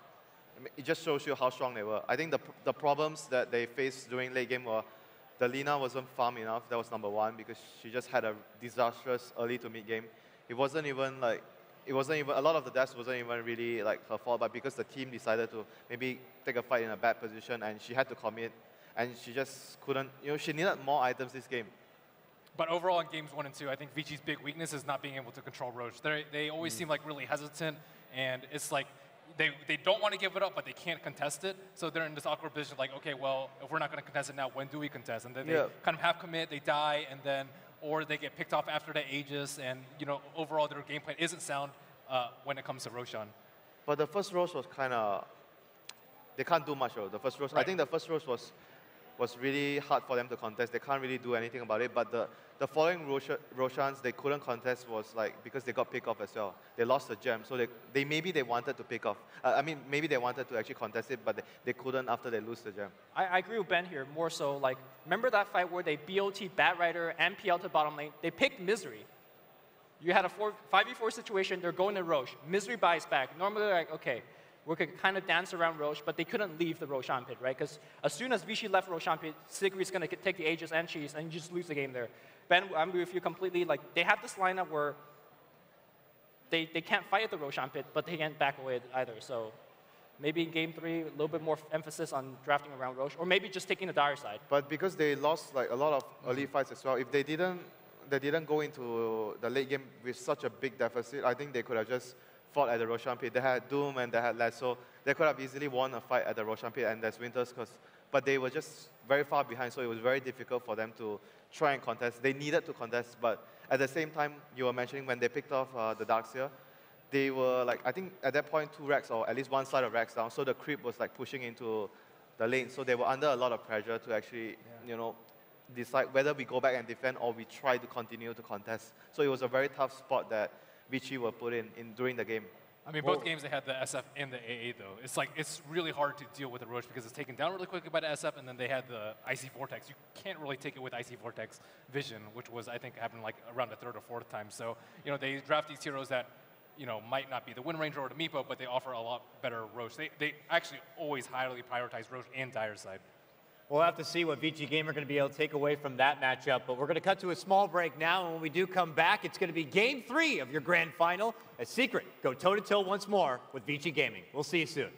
I mean, it just shows you how strong they were. I think the problems that they faced during late game were the Lina wasn't farm enough. That was number one, because she just had a disastrous early to mid game. It wasn't even a lot of the deaths wasn't even really like her fault, but because the team decided to maybe take a fight in a bad position and she had to commit, and she just couldn't, she needed more items this game. But overall in games 1 and 2, I think Vici's big weakness is not being able to control Roche. They always seem like really hesitant, and it's like, they don't want to give it up, but they can't contest it. So they're in this awkward position, like, okay, well, if we're not going to contest it now, when do we contest? And then they kind of half commit, they die, and then or they get picked off after the Aegis, and overall their game plan isn't sound when it comes to Roshan. But the first Rosh was kind of, they can't do much. The first Rosh, I think the first Rosh was really hard for them to contest. They can't really do anything about it. But the following Roshans, they couldn't contest was like because they got picked off as well. They lost the gem, so maybe they wanted to pick off. Maybe they wanted to actually contest it, but they couldn't after they lose the gem. I agree with Ben here, more so like, remember that fight where they BOT Bat Rider and PL to bottom lane? They picked Misery. You had a 5v4 situation, they're going to Roche. Misery buys back. Normally they're like, okay, we could kind of dance around Roche, but they couldn't leave the Roshan pit, right? Because as soon as Vici left Roshan pit, Sigrid's going to take the Aegis and Cheese, and you just lose the game there. Ben, I'm with you completely. Like, they have this lineup where they can't fight at the Roshan pit, but they can't back away either. So maybe in game 3, a little bit more emphasis on drafting around Roche, or maybe just taking the dire side. But because they lost like a lot of early fights as well, if they didn't go into the late game with such a big deficit, I think they could have just fought at the Roshan pit. They had Doom and they had Lasso. They could have easily won a fight at the Roshan pit and there's Winters, but they were just very far behind, so it was very difficult for them to try and contest. They needed to contest, but at the same time, you were mentioning when they picked off the Darkseer, they were like, I think at that point, 2 racks or at least one side of racks down, so the creep was like pushing into the lane, so they were under a lot of pressure to actually, decide whether we go back and defend or we try to continue to contest. So it was a very tough spot that Vici were put in during the game. I mean, both games they had the SF and the AA though. It's like it's really hard to deal with the Roche because it's taken down really quickly by the SF, and then they had the Icy Vortex. You can't really take it with Icy Vortex Vision, which was I think happened like around the 3rd or 4th time. So they draft these heroes that might not be the Wind Ranger or the Meepo, but they offer a lot better Roche. They actually always highly prioritize Roche and Dire side. We'll have to see what Vici Game are going to be able to take away from that matchup, but we're going to cut to a small break now, and when we do come back, it's going to be Game 3 of your grand final as Secret go toe-to-toe once more with Vici Gaming. We'll see you soon.